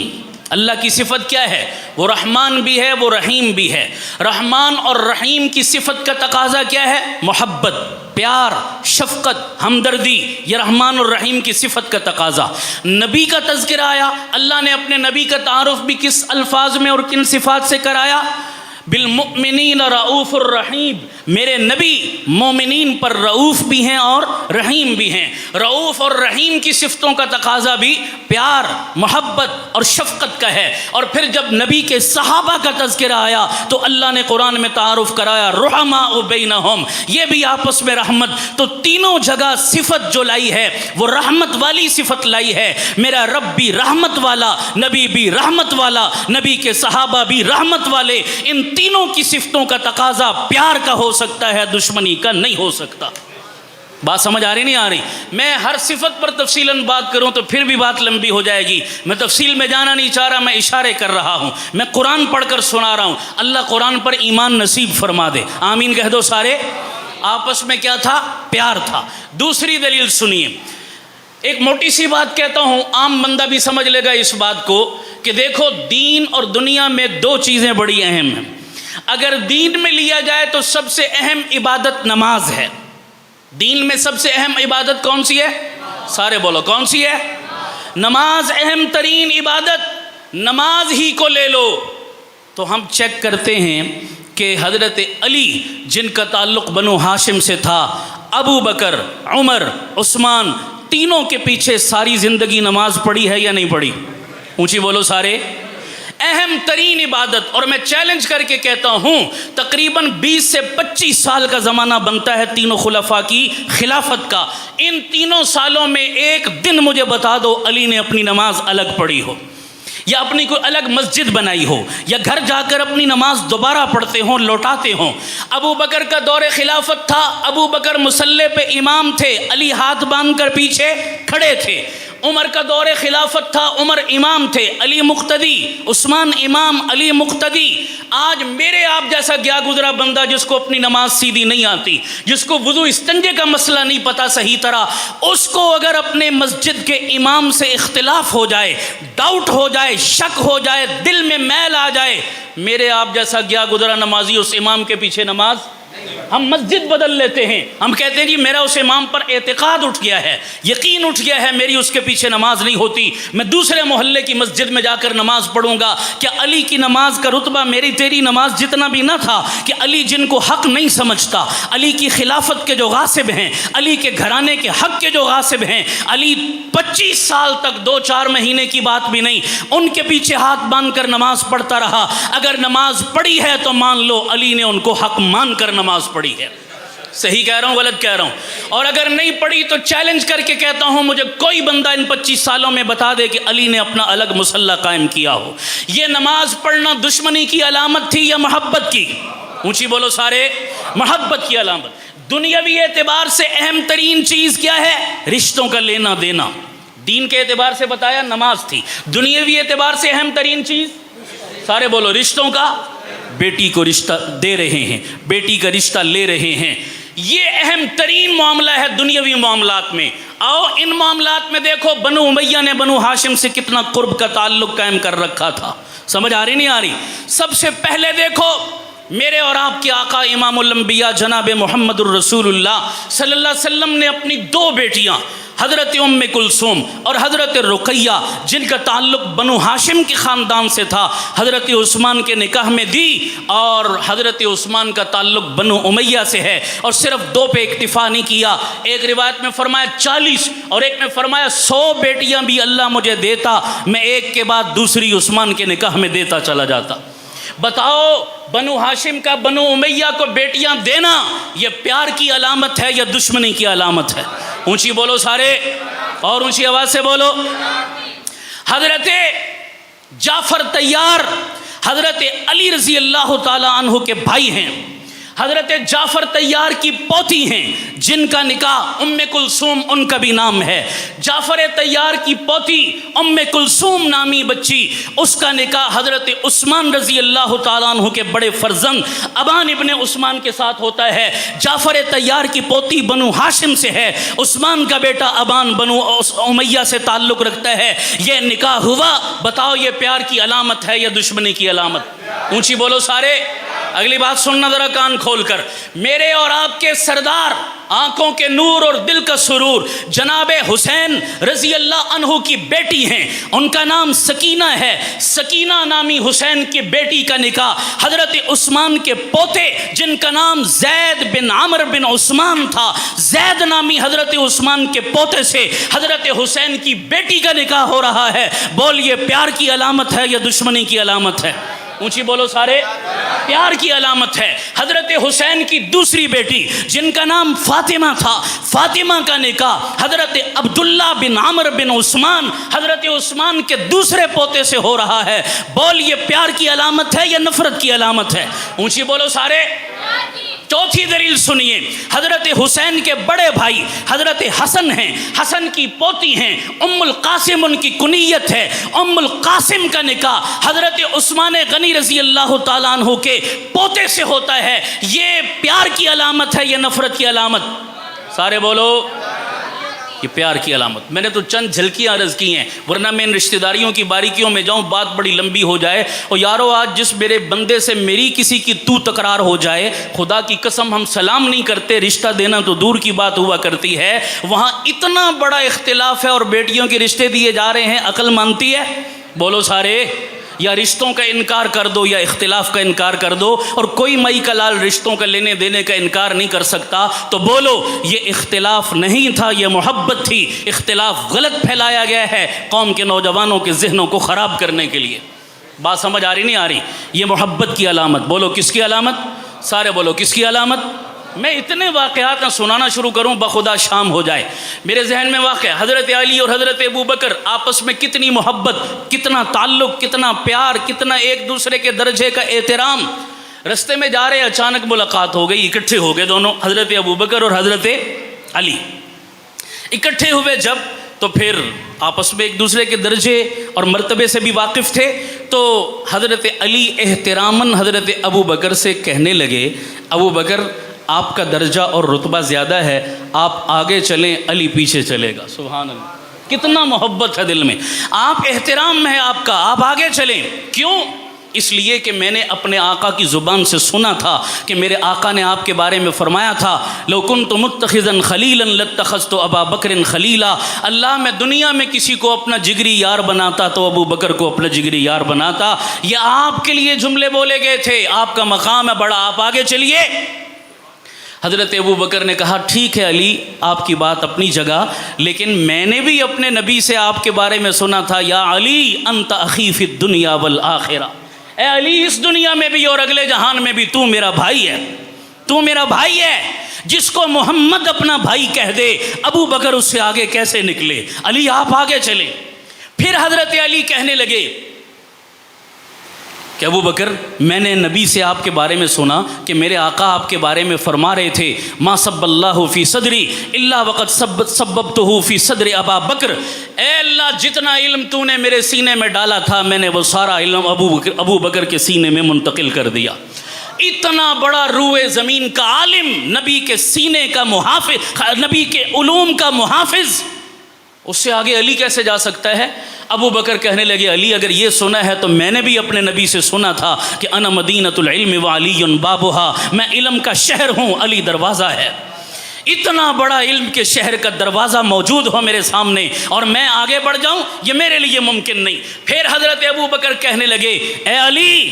Speaker 1: اللہ کی صفت کیا ہے؟ وہ رحمان بھی ہے، وہ رحیم بھی ہے۔ رحمان اور رحیم کی صفت کا تقاضا کیا ہے؟ محبت، پیار، شفقت، ہمدردی، یہ رحمان اور رحیم کی صفت کا تقاضا۔ نبی کا تذکرہ آیا، اللہ نے اپنے نبی کا تعارف بھی کس الفاظ میں اور کن صفات سے کرایا؟ بالمؤمنین رؤوف الرحیم، میرے نبی مومنین پر رؤوف بھی ہیں اور رحیم بھی ہیں۔ رؤوف اور رحیم کی صفتوں کا تقاضا بھی پیار، محبت اور شفقت کا ہے۔ اور پھر جب نبی کے صحابہ کا تذکرہ آیا تو اللہ نے قرآن میں تعارف کرایا رحماء بینہم، یہ بھی آپس میں رحمت۔ تو تینوں جگہ صفت جو لائی ہے وہ رحمت والی صفت لائی ہے۔ میرا رب بھی رحمت والا، نبی بھی رحمت والا، نبی کے صحابہ بھی رحمت والے۔ ان تینوں کی صفتوں کا تقاضا پیار کا ہو سکتا ہے، دشمنی کا نہیں ہو سکتا۔ بات سمجھ آ رہی نہیں آ رہی؟ میں ہر صفت پر تفصیلاً بات کروں تو پھر بھی بات لمبی ہو جائے گی۔ میں تفصیل میں جانا نہیں چاہ رہا، میں اشارے کر رہا ہوں، میں قرآن پڑھ کر سنا رہا ہوں۔ اللہ قرآن پر ایمان نصیب فرما دے، آمین کہہ دو سارے۔ آپس میں کیا تھا؟ پیار تھا۔ دوسری دلیل سنیے، ایک موٹی سی بات کہتا ہوں، عام بندہ بھی سمجھ لے گا اس بات کو کہ دیکھو دین اور دنیا میں دو چیزیں بڑی اہم ہیں۔ اگر دین میں لیا جائے تو سب سے اہم عبادت نماز ہے۔ دین میں سب سے اہم عبادت کون سی ہے؟ سارے بولو کون سی ہے؟ نماز اہم ترین عبادت، نماز ہی کو لے لو تو ہم چیک کرتے ہیں کہ حضرت علی جن کا تعلق بنو ہاشم سے تھا، ابو بکر، عمر، عثمان، تینوں کے پیچھے ساری زندگی نماز پڑھی ہے یا نہیں پڑھی؟ اونچی بولو سارے۔ اہم ترین عبادت، اور میں چیلنج کر کے کہتا ہوں تقریباً 20 سے 25 سال کا زمانہ بنتا ہے تینوں خلفاء کی خلافت کا۔ ان تینوں سالوں میں ایک دن مجھے بتا دو علی نے اپنی نماز الگ پڑھی ہو، یا اپنی کوئی الگ مسجد بنائی ہو، یا گھر جا کر اپنی نماز دوبارہ پڑھتے ہوں، لوٹاتے ہوں۔ ابو بکر کا دور خلافت تھا، ابو بکر مصلی پہ امام تھے، علی ہاتھ باندھ کر پیچھے کھڑے تھے۔ عمر کا دور خلافت تھا، عمر امام تھے، علی مقتدی، عثمان امام، علی مقتدی۔ آج میرے آپ جیسا گیا گزرا بندہ جس کو اپنی نماز سیدھی نہیں آتی، جس کو وضو استنجے کا مسئلہ نہیں پتا صحیح طرح، اس کو اگر اپنے مسجد کے امام سے اختلاف ہو جائے، ڈاؤٹ ہو جائے، شک ہو جائے، دل میں میل آ جائے، میرے آپ جیسا گیا گزرا نمازی اس امام کے پیچھے نماز، ہم مسجد بدل لیتے ہیں، ہم کہتے ہیں جی میرا اس امام پر اعتقاد اٹھ گیا ہے، یقین اٹھ گیا ہے، میری اس کے پیچھے نماز نہیں ہوتی، میں دوسرے محلے کی مسجد میں جا کر نماز پڑھوں گا۔ کیا علی کی نماز کا رتبہ میری تیری نماز جتنا بھی نہ تھا کہ علی جن کو حق نہیں سمجھتا، علی کی خلافت کے جو غاصب ہیں، علی کے گھرانے کے حق کے جو غاصب ہیں، علی 25 سال تک 2-4 مہینے کی بات بھی نہیں، ان کے پیچھے ہاتھ باندھ کر نماز پڑھتا رہا۔ اگر نماز پڑھی ہے تو مان لو علی نے ان کو حق مان کر نماز پڑھی ہے۔ صحیح کہہ رہا ہوں غلط کہہ رہا ہوں؟ اور اگر نہیں پڑھی تو چیلنج کر کے کہتا ہوں مجھے کوئی بندہ ان 25 سالوں میں بتا دے کہ علی نے اپنا الگ مصلی قائم کیا ہو۔ یہ نماز پڑھنا دشمنی کی علامت تھی یا محبت کی؟ اونچی بولو سارے۔ محبت کی علامت۔ دنیاوی اعتبار سے اہم ترین چیز کیا ہے؟ رشتوں کا لینا دینا۔ دین کے اعتبار سے بتایا نماز تھی، دنیاوی اعتبار سے اہم ترین چیز سارے بولو رشتوں کا۔ بیٹی کو رشتہ دے رہے ہیں، بیٹی کا رشتہ لے رہے ہیں، یہ اہم ترین معاملہ ہے دنیاوی معاملات میں۔ آؤ ان معاملات میں دیکھو بنو امیہ نے بنو ہاشم سے کتنا قرب کا تعلق قائم کر رکھا تھا۔ سمجھ آ رہی نہیں آ رہی؟ سب سے پہلے دیکھو میرے اور آپ کے آقا امام الانبیاء جناب محمد الرسول اللہ صلی اللہ علیہ وسلم نے اپنی 2 بیٹیاں حضرت ام کلثوم اور حضرت رقیہ جن کا تعلق بنو ہاشم کے خاندان سے تھا، حضرت عثمان کے نکاح میں دی، اور حضرت عثمان کا تعلق بنو امیہ سے ہے۔ اور صرف 2 پہ اکتفا نہیں کیا، ایک روایت میں فرمایا 40 اور ایک میں فرمایا 100 بیٹیاں بھی اللہ مجھے دیتا، میں ایک کے بعد دوسری عثمان کے نکاح میں دیتا چلا جاتا۔ بتاؤ بنو ہاشم کا بنو امیہ کو بیٹیاں دینا یہ پیار کی علامت ہے یا دشمنی کی علامت ہے؟ اونچی بولو سارے اور اونچی آواز سے بولو۔ حضرت جعفر طیار حضرت علی رضی اللہ تعالی عنہ کے بھائی ہیں، حضرت جعفر طیار کی پوتی ہیں جن کا نکاح ام کلثوم ان کا بھی نام ہے۔ جعفر طیار کی پوتی ام کلثوم نامی بچی، اس کا نکاح حضرت عثمان رضی اللہ تعالیٰ عنہ کے بڑے فرزند ابان ابن عثمان کے ساتھ ہوتا ہے۔ جعفر طیار کی پوتی بنو ہاشم سے ہے، عثمان کا بیٹا ابان بنو امیہ سے تعلق رکھتا ہے۔ یہ نکاح ہوا، بتاؤ یہ پیار کی علامت ہے یا دشمنی کی علامت؟ اونچی بولو سارے۔ اگلی بات سننا ذرا کان کھول کر، میرے اور آپ کے سردار، آنکھوں کے نور اور دل کا سرور جناب حسین رضی اللہ عنہ کی بیٹی ہیں، ان کا نام سکینہ ہے۔ سکینہ نامی حسین کی بیٹی کا نکاح حضرت عثمان کے پوتے جن کا نام زید بن عمر بن عثمان تھا، زید نامی حضرت عثمان کے پوتے سے حضرت حسین کی بیٹی کا نکاح ہو رہا ہے۔ بول یہ پیار کی علامت ہے یا دشمنی کی علامت ہے؟ اونچی بولو سارے، پیار کی علامت ہے۔ حضرت حسین کی دوسری بیٹی جن کا نام فاطمہ تھا، فاطمہ کا نکاح حضرت عبداللہ بن عمر بن عثمان حضرت عثمان کے دوسرے پوتے سے ہو رہا ہے۔ بول یہ پیار کی علامت ہے یا نفرت کی علامت ہے؟ اونچی بولو سارے۔ چوتھی دلیل سنیے، حضرت حسین کے بڑے بھائی حضرت حسن ہیں، حسن کی پوتی ہیں ام القاسم، ان کی کنیت ہے ام القاسم کا نکاح حضرت عثمان غنی رضی اللہ تعالیٰ عنہ کے پوتے سے ہوتا ہے۔ یہ پیار کی علامت ہے یا نفرت کی علامت؟ سارے بولو، یہ پیار کی علامت۔ میں نے تو چند جھلکیاں عرض کی ہیں، ورنہ میں ان رشتہ داریوں کی باریکیوں میں جاؤں بات بڑی لمبی ہو جائے۔ اور یارو آج جس میرے بندے سے میری کسی کی تو تکرار ہو جائے، خدا کی قسم ہم سلام نہیں کرتے، رشتہ دینا تو دور کی بات ہوا کرتی ہے، وہاں اتنا بڑا اختلاف ہے اور بیٹیوں کے رشتے دیے جا رہے ہیں، عقل مانتی ہے؟ بولو سارے، یا رشتوں کا انکار کر دو یا اختلاف کا انکار کر دو، اور کوئی مئی کا لال رشتوں کا لینے دینے کا انکار نہیں کر سکتا۔ تو بولو یہ اختلاف نہیں تھا، یہ محبت تھی۔ اختلاف غلط پھیلایا گیا ہے قوم کے نوجوانوں کے ذہنوں کو خراب کرنے کے لیے۔ بات سمجھ آ رہی نہیں آ رہی؟ یہ محبت کی علامت، بولو کس کی علامت؟ سارے بولو کس کی علامت؟ میں اتنے واقعات نہ سنانا شروع کروں بخدا شام ہو جائے۔ میرے ذہن میں واقع حضرت علی اور حضرت ابوبکر آپس میں کتنی محبت، کتنا تعلق، کتنا پیار، کتنا ایک دوسرے کے درجے کا احترام۔ رستے میں جا رہے اچانک ملاقات ہو گئی، اکٹھے ہو گئے دونوں، حضرت ابوبکر اور حضرت علی اکٹھے ہوئے جب، تو پھر آپس میں ایک دوسرے کے درجے اور مرتبے سے بھی واقف تھے۔ تو حضرت علی احتراماً حضرت ابوبکر سے کہنے لگے، ابوبکر آپ کا درجہ اور رتبہ زیادہ ہے، آپ آگے چلیں، علی پیچھے چلے گا۔ سبحان اللہ، کتنا محبت ہے دل میں، آپ احترام ہے آپ کا، آپ آگے چلیں۔ کیوں؟ اس لیے کہ میں نے اپنے آقا کی زبان سے سنا تھا کہ میرے آقا نے آپ کے بارے میں فرمایا تھا، لو کنت متخذا خلیلا لاتخذت ابا بکر خلیلا۔ اللہ میں دنیا میں کسی کو اپنا جگری یار بناتا تو ابو بکر کو اپنا جگری یار بناتا۔ یہ آپ کے لیے جملے بولے گئے تھے، آپ کا مقام ہے بڑا، آپ آگے چلیے۔ حضرت ابوبکر نے کہا ٹھیک ہے علی، آپ کی بات اپنی جگہ، لیکن میں نے بھی اپنے نبی سے آپ کے بارے میں سنا تھا، یا علی انت اخی فی الدنیا والآخرہ، اے علی اس دنیا میں بھی اور اگلے جہان میں بھی تو میرا بھائی ہے، تو میرا بھائی ہے۔ جس کو محمد اپنا بھائی کہہ دے، ابو بکر اس سے آگے کیسے نکلے؟ علی آپ آگے چلیں۔ پھر حضرت علی کہنے لگے کہ ابو بکر، میں نے نبی سے آپ کے بارے میں سنا کہ میرے آقا آپ کے بارے میں فرما رہے تھے، ما صب اللہ فی صدری الا وقد سببتہ فی صدر ابا بکر، اے اللہ جتنا علم تو نے میرے سینے میں ڈالا تھا میں نے وہ سارا علم ابو بکر کے سینے میں منتقل کر دیا۔ اتنا بڑا روئے زمین کا عالم، نبی کے سینے کا محافظ، نبی کے علوم کا محافظ، اس سے آگے علی کیسے جا سکتا ہے؟ ابو بکر کہنے لگے علی اگر یہ سنا ہے تو میں نے بھی اپنے نبی سے سنا تھا کہ انا مدینۃ العلم وعلی بابھا، میں علم کا شہر ہوں، علی دروازہ ہے۔ اتنا بڑا علم کے شہر کا دروازہ موجود ہو میرے سامنے اور میں آگے بڑھ جاؤں، یہ میرے لیے ممکن نہیں۔ پھر حضرت ابو بکر کہنے لگے اے علی،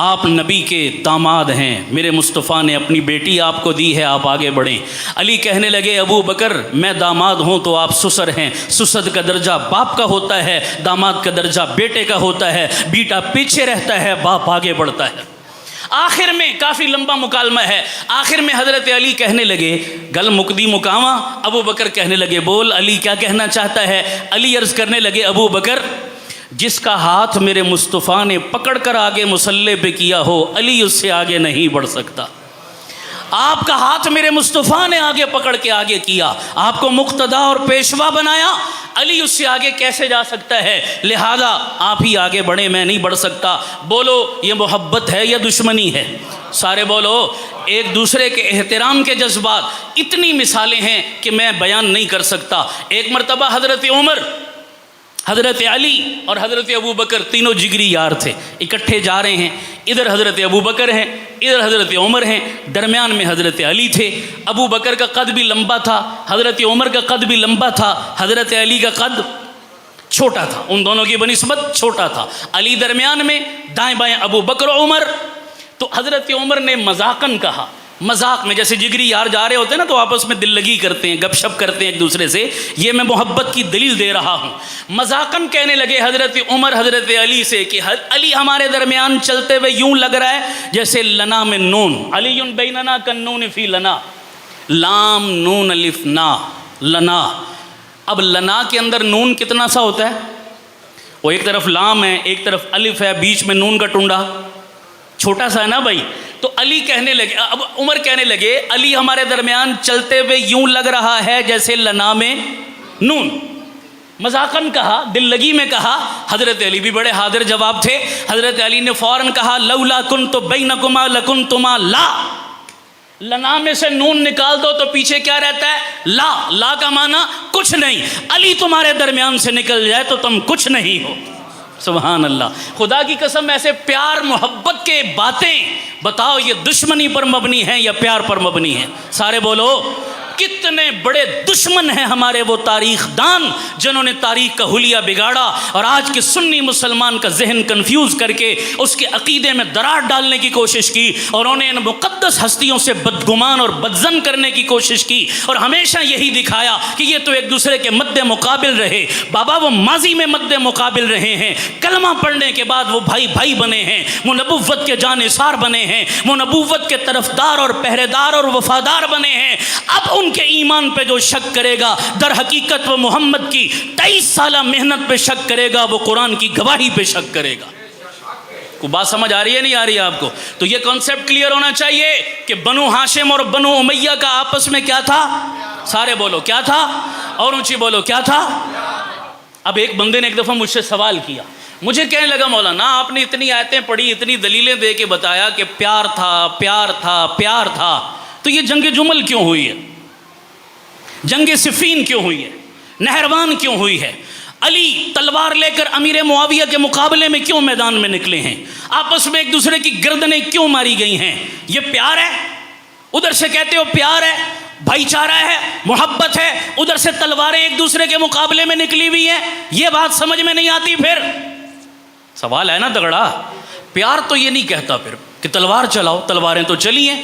Speaker 1: آپ نبی کے داماد ہیں، میرے مصطفیٰ نے اپنی بیٹی آپ کو دی ہے، آپ آگے بڑھیں۔ علی کہنے لگے ابو بکر میں داماد ہوں تو آپ سسر ہیں، سسر کا درجہ باپ کا ہوتا ہے، داماد کا درجہ بیٹے کا ہوتا ہے، بیٹا پیچھے رہتا ہے، باپ آگے بڑھتا ہے۔ آخر میں کافی لمبا مکالمہ ہے، آخر میں حضرت علی کہنے لگے گل مکدی مکاواں، ابو بکر کہنے لگے بول علی کیا کہنا چاہتا ہے؟ علی عرض کرنے لگے ابو بکر، جس کا ہاتھ میرے مصطفیٰ نے پکڑ کر آگے مصلی پہ کیا ہو، علی اس سے آگے نہیں بڑھ سکتا۔ آپ کا ہاتھ میرے مصطفیٰ نے آگے پکڑ کے آگے کیا، آپ کو مقتدا اور پیشوا بنایا، علی اس سے آگے کیسے جا سکتا ہے؟ لہذا آپ ہی آگے بڑھیں، میں نہیں بڑھ سکتا۔ بولو یہ محبت ہے یا دشمنی ہے؟ سارے بولو۔ ایک دوسرے کے احترام کے جذبات، اتنی مثالیں ہیں کہ میں بیان نہیں کر سکتا۔ ایک مرتبہ حضرت علی اور حضرت ابو بکر تینوں جگری یار تھے، اکٹھے جا رہے ہیں، ادھر حضرت ابو بکر ہیں، ادھر حضرت عمر ہیں، درمیان میں حضرت علی تھے۔ ابو بکر کا قد بھی لمبا تھا، حضرت عمر کا قد بھی لمبا تھا، حضرت علی کا قد چھوٹا تھا، ان دونوں کی بنسبت چھوٹا تھا۔ علی درمیان میں، دائیں بائیں ابو بکر عمر۔ تو حضرت عمر نے مذاقاً کہا، مذاق میں، جیسے جگری یار جا رہے ہوتے ہیں نا تو آپس میں دل لگی کرتے ہیں، گپ شپ کرتے ہیں ایک دوسرے سے، یہ میں محبت کی دلیل دے رہا ہوں۔ مذاقاً کہنے لگے حضرت عمر حضرت علی سے کہ علی ہمارے درمیان چلتے ہوئے یوں لگ رہا ہے جیسے لنا میں نون، علی بیننا کالنون فی لنا، لام نون الف نا، لنا۔ اب لنا کے اندر نون کتنا سا ہوتا ہے؟ وہ ایک طرف لام ہے، ایک طرف الف ہے، بیچ میں نون کا ٹنڈا، چھوٹا سا ہے نا بھائی۔ تو علی کہنے لگے، اب عمر کہنے لگے علی ہمارے درمیان چلتے ہوئے یوں لگ رہا ہے جیسے لنا میں نون۔ مذاقاً کہا، دل لگی میں کہا۔ حضرت علی بھی بڑے حاضر جواب تھے، حضرت علی نے فوراً کہا لولا کنت بینکما لکنتما لا، لنا میں سے نون نکال دو تو پیچھے کیا رہتا ہے؟ لا۔ لا کا معنی کچھ نہیں، علی تمہارے درمیان سے نکل جائے تو تم کچھ نہیں ہو۔ سبحان اللہ، خدا کی قسم ایسے پیار محبت کے باتیں بتاؤ، یہ دشمنی پر مبنی ہیں یا پیار پر مبنی ہیں؟ سارے بولو۔ کتنے بڑے دشمن ہیں ہمارے وہ تاریخ دان جنہوں نے تاریخ کا حلیہ بگاڑا اور آج کے سنی مسلمان کا ذہن کنفیوز کر کے اس کے عقیدے میں درار ڈالنے کی کوشش کی، اور انہوں نے ان مقدس ہستیوں سے بدگمان اور بدظن کرنے کی کوشش کی، اور ہمیشہ یہی دکھایا کہ یہ تو ایک دوسرے کے مد مقابل رہے۔ بابا وہ ماضی میں مد مقابل رہے ہیں، کلمہ پڑھنے کے بعد وہ بھائی بھائی بنے ہیں، وہ نبوت کے جانثار بنے ہیں، وہ نبوت کے طرفدار اور پہرے دار اور وفادار بنے ہیں۔ اب ان کے ایمان پہ جو شک کرے گا در حقیقت وہ محمد کی 23 سالہ محنت پہ شک کرے گا، وہ قرآن کی گواہی پہ شک کرے گا۔ کو بات سمجھ آ رہی ہے نہیں آ رہی ہے آپ کو؟ تو یہ کانسیپٹ کلیئر ہونا چاہیے کہ بنو ہاشم اور بنو امیہ کا آپس میں کیا تھا؟ سارے بولو کیا تھا، اور اونچی بولو کیا تھا۔ اب ایک بندے نے ایک دفعہ مجھ سے سوال کیا، مجھے کہنے لگا مولانا آپ نے اتنی آیتیں پڑھی، اتنی دلیلیں دے کے بتایا کہ پیار تھا پیار تھا پیار تھا، تو یہ جنگ جمل کیوں ہوئی ہے؟ جنگ صفین کیوں ہوئی ہے؟ نہروان کیوں ہوئی ہے؟ علی تلوار لے کر امیر معاویہ کے مقابلے میں کیوں میدان میں نکلے ہیں؟ آپس میں ایک دوسرے کی گردنیں کیوں ماری گئی ہیں؟ یہ پیار ہے؟ ادھر سے کہتے ہو پیار ہے، بھائی چارہ ہے، محبت ہے، ادھر سے تلواریں ایک دوسرے کے مقابلے میں نکلی ہوئی ہیں، یہ بات سمجھ میں نہیں آتی۔ پھر سوال ہے نا تگڑا، پیار تو یہ نہیں کہتا پھر کہ تلوار چلاؤ، تلواریں تو چلی ہیں،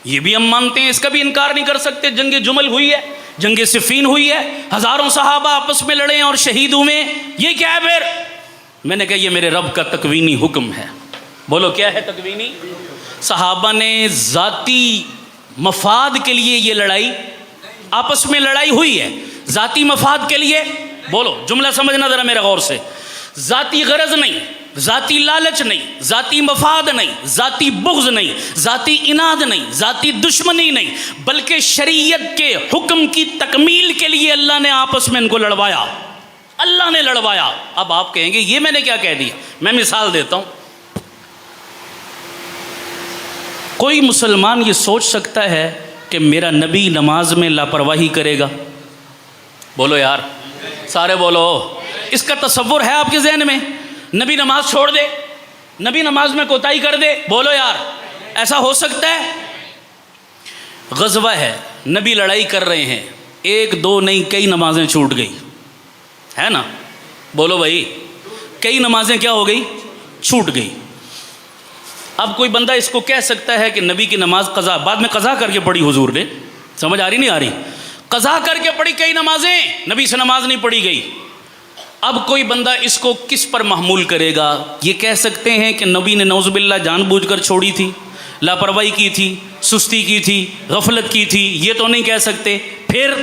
Speaker 1: یہ بھی ہم مانتے ہیں، اس کا بھی انکار نہیں کر سکتے۔ جنگ جمل ہوئی ہے، جنگ صفین ہوئی ہے، ہزاروں صحابہ آپس میں لڑے اور شہید ہوئے، یہ کیا ہے پھر؟ میں نے کہا یہ میرے رب کا تکوینی حکم ہے۔ بولو کیا ہے تکوینی؟ صحابہ نے ذاتی مفاد کے لیے یہ لڑائی، آپس میں لڑائی ہوئی ہے ذاتی مفاد کے لیے۔ بولو جملہ سمجھنا ذرا میرے غور سے، ذاتی غرض نہیں، ذاتی لالچ نہیں، ذاتی مفاد نہیں، ذاتی بغض نہیں، ذاتی اناد نہیں، ذاتی دشمنی نہیں، بلکہ شریعت کے حکم کی تکمیل کے لیے اللہ نے آپس میں ان کو لڑوایا، اللہ نے لڑوایا۔ اب آپ کہیں گے یہ میں نے کیا کہہ دیا؟ میں مثال دیتا ہوں۔ کوئی مسلمان یہ سوچ سکتا ہے کہ میرا نبی نماز میں لاپرواہی کرے گا؟ بولو یار، سارے بولو، اس کا تصور ہے آپ کے ذہن میں؟ نبی نماز چھوڑ دے، نبی نماز میں کوتاہی کر دے؟ بولو یار، ایسا ہو سکتا ہے؟ غزوہ ہے، نبی لڑائی کر رہے ہیں، ایک دو نہیں کئی نمازیں چھوٹ گئی ہے نا؟ بولو بھائی، کئی نمازیں کیا ہو گئی؟ چھوٹ گئی۔ اب کوئی بندہ اس کو کہہ سکتا ہے کہ نبی کی نماز قضا، بعد میں قضا کر کے پڑھی حضور نے، سمجھ آ رہی نہیں آ رہی؟ قضا کر کے پڑھی کئی نمازیں، نبی سے نماز نہیں پڑھی گئی۔ اب کوئی بندہ اس کو کس پر محمول کرے گا؟ یہ کہہ سکتے ہیں کہ نبی نے نعوذ باللہ جان بوجھ کر چھوڑی تھی، لاپرواہی کی تھی، سستی کی تھی، غفلت کی تھی، یہ تو نہیں کہہ سکتے۔ پھر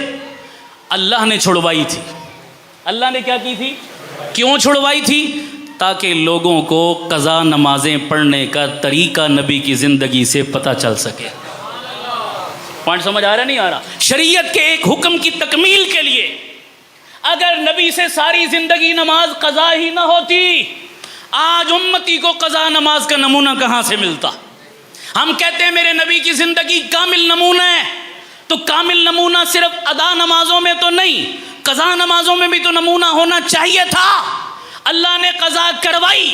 Speaker 1: اللہ نے چھڑوائی تھی، اللہ نے کیا کی تھی؟ کیوں چھڑوائی تھی؟ تاکہ لوگوں کو قضا نمازیں پڑھنے کا طریقہ نبی کی زندگی سے پتہ چل سکے۔ پوائنٹ سمجھ آ رہا نہیں آ رہا؟ شریعت کے ایک حکم کی تکمیل کے لیے اگر نبی سے ساری زندگی نماز قضا ہی نہ ہوتی، آج امتی کو قضا نماز کا نمونہ کہاں سے ملتا؟ ہم کہتے ہیں میرے نبی کی زندگی کامل نمونہ ہے، تو کامل نمونہ صرف ادا نمازوں میں تو نہیں، قضا نمازوں میں بھی تو نمونہ ہونا چاہیے تھا، اللہ نے قضا کروائی،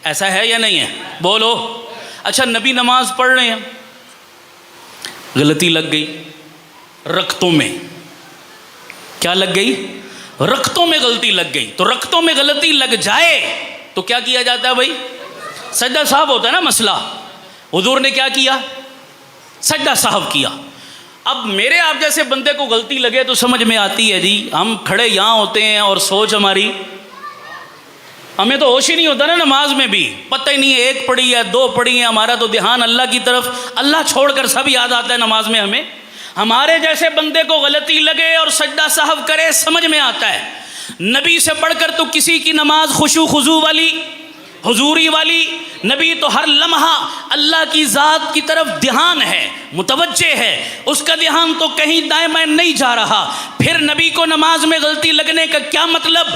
Speaker 1: ایسا ہے یا نہیں ہے؟ بولو۔ اچھا نبی نماز پڑھ رہے ہیں، غلطی لگ گئی رکعتوں میں، کیا لگ گئی؟ رکعتوں میں غلطی لگ گئی، تو رکعتوں میں غلطی لگ جائے تو کیا کیا جاتا ہے بھائی؟ سجدہ صاحب ہوتا ہے نا مسئلہ۔ حضور نے کیا کیا؟ سجدہ صاحب کیا۔ اب میرے آپ جیسے بندے کو غلطی لگے تو سمجھ میں آتی ہے جی، ہم کھڑے یہاں ہوتے ہیں اور سوچ ہماری، ہمیں تو ہوش ہی نہیں ہوتا نا نماز میں بھی، پتہ ہی نہیں ہے ایک پڑھی ہے دو پڑھی ہے، ہمارا تو دھیان اللہ کی طرف، اللہ چھوڑ کر سب یاد آتا ہے نماز میں ہمیں۔ ہمارے جیسے بندے کو غلطی لگے اور سجدہ صاحب کرے سمجھ میں آتا ہے۔ نبی سے بڑھ کر تو کسی کی نماز خشوع خضوع والی، حضوری والی، نبی تو ہر لمحہ اللہ کی ذات کی طرف دھیان ہے، متوجہ ہے، اس کا دھیان تو کہیں دائیں بائیں نہیں جا رہا۔ پھر نبی کو نماز میں غلطی لگنے کا کیا مطلب؟